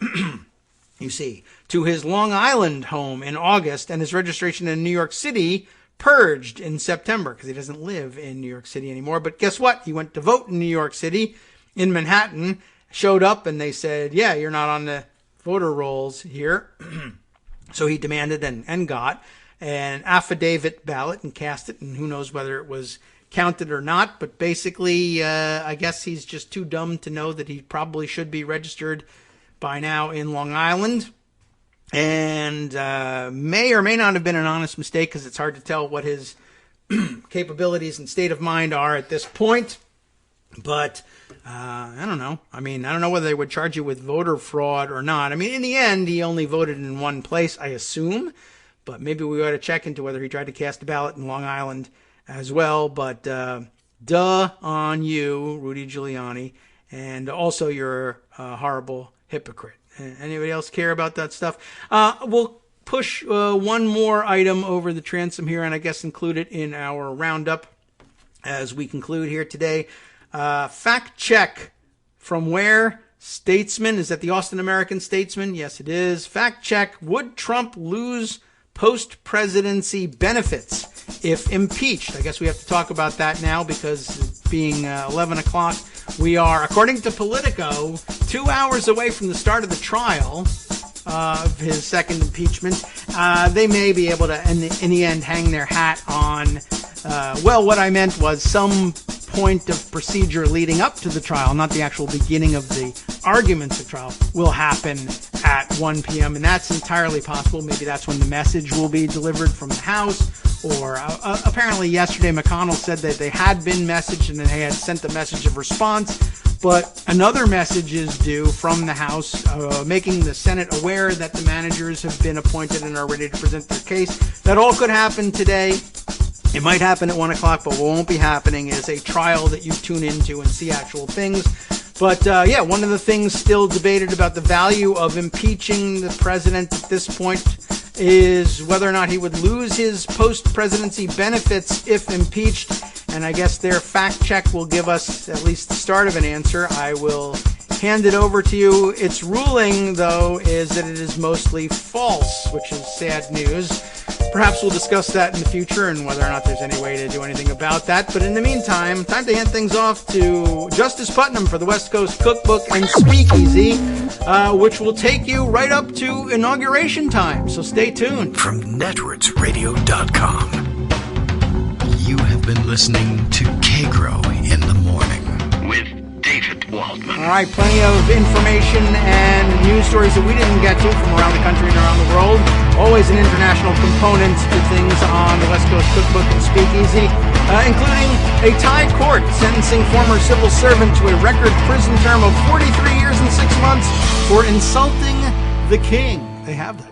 you see, to his Long Island home in August, and his registration in New York City purged in September because he doesn't live in New York City anymore. But guess what? He went to vote in New York City, in Manhattan, showed up, and they said, yeah, you're not on the voter rolls here. So he demanded and got an affidavit ballot and cast it, and who knows whether it was counted or not. But basically, I guess he's just too dumb to know that he probably should be registered by now in Long Island. And may or may not have been an honest mistake, because it's hard to tell what his capabilities and state of mind are at this point. But I don't know. I mean, I don't know whether they would charge you with voter fraud or not. I mean, in the end, he only voted in one place, I assume. But maybe we ought to check into whether he tried to cast a ballot in Long Island as well. But duh on you, Rudy Giuliani. And also, you're a horrible hypocrite. Anybody else care about that stuff? We'll push one more item over the transom here, and I guess include it in our roundup as we conclude here today. Fact check from where? Statesman. Is that the Austin American-Statesman? Yes, it is. Fact check. Would Trump lose post-presidency benefits if impeached? I guess we have to talk about that now, because being 11 o'clock, we are, according to Politico, 2 hours away from the start of the trial of his second impeachment. They may be able to, in the end, hang their hat on, well, what I meant was some point of procedure leading up to the trial, not the actual beginning of the arguments of trial, will happen at 1 p.m. And that's entirely possible. Maybe that's when the message will be delivered from the House. Or apparently yesterday McConnell said that they had been messaged and they had sent a message of response. But another message is due from the House, making the Senate aware that the managers have been appointed and are ready to present their case. That all could happen today. It might happen at 1 o'clock, but what won't be happening is a trial that you tune into and see actual things. But, yeah, one of the things still debated about the value of impeaching the president at this point is whether or not he would lose his post-presidency benefits if impeached. And I guess their fact check will give us at least the start of an answer. I will hand it over to you. Its ruling, though, is that it is mostly false, which is sad news. Perhaps we'll discuss that in the future and whether or not there's any way to do anything about that. But in the meantime, time to hand things off to Justice Putnam for the West Coast Cookbook and Speakeasy, which will take you right up to inauguration time. So stay tuned. From netrootsradio.com, you have been listening to Kagro in the Morning with David Waldman. All right, plenty of information and news stories that we didn't get to from around the country and around the world. Always an international component to things on the West Coast Cookbook and Speakeasy, including a Thai court sentencing former civil servant to a record prison term of 43 years and 6 months for insulting the king. They have that.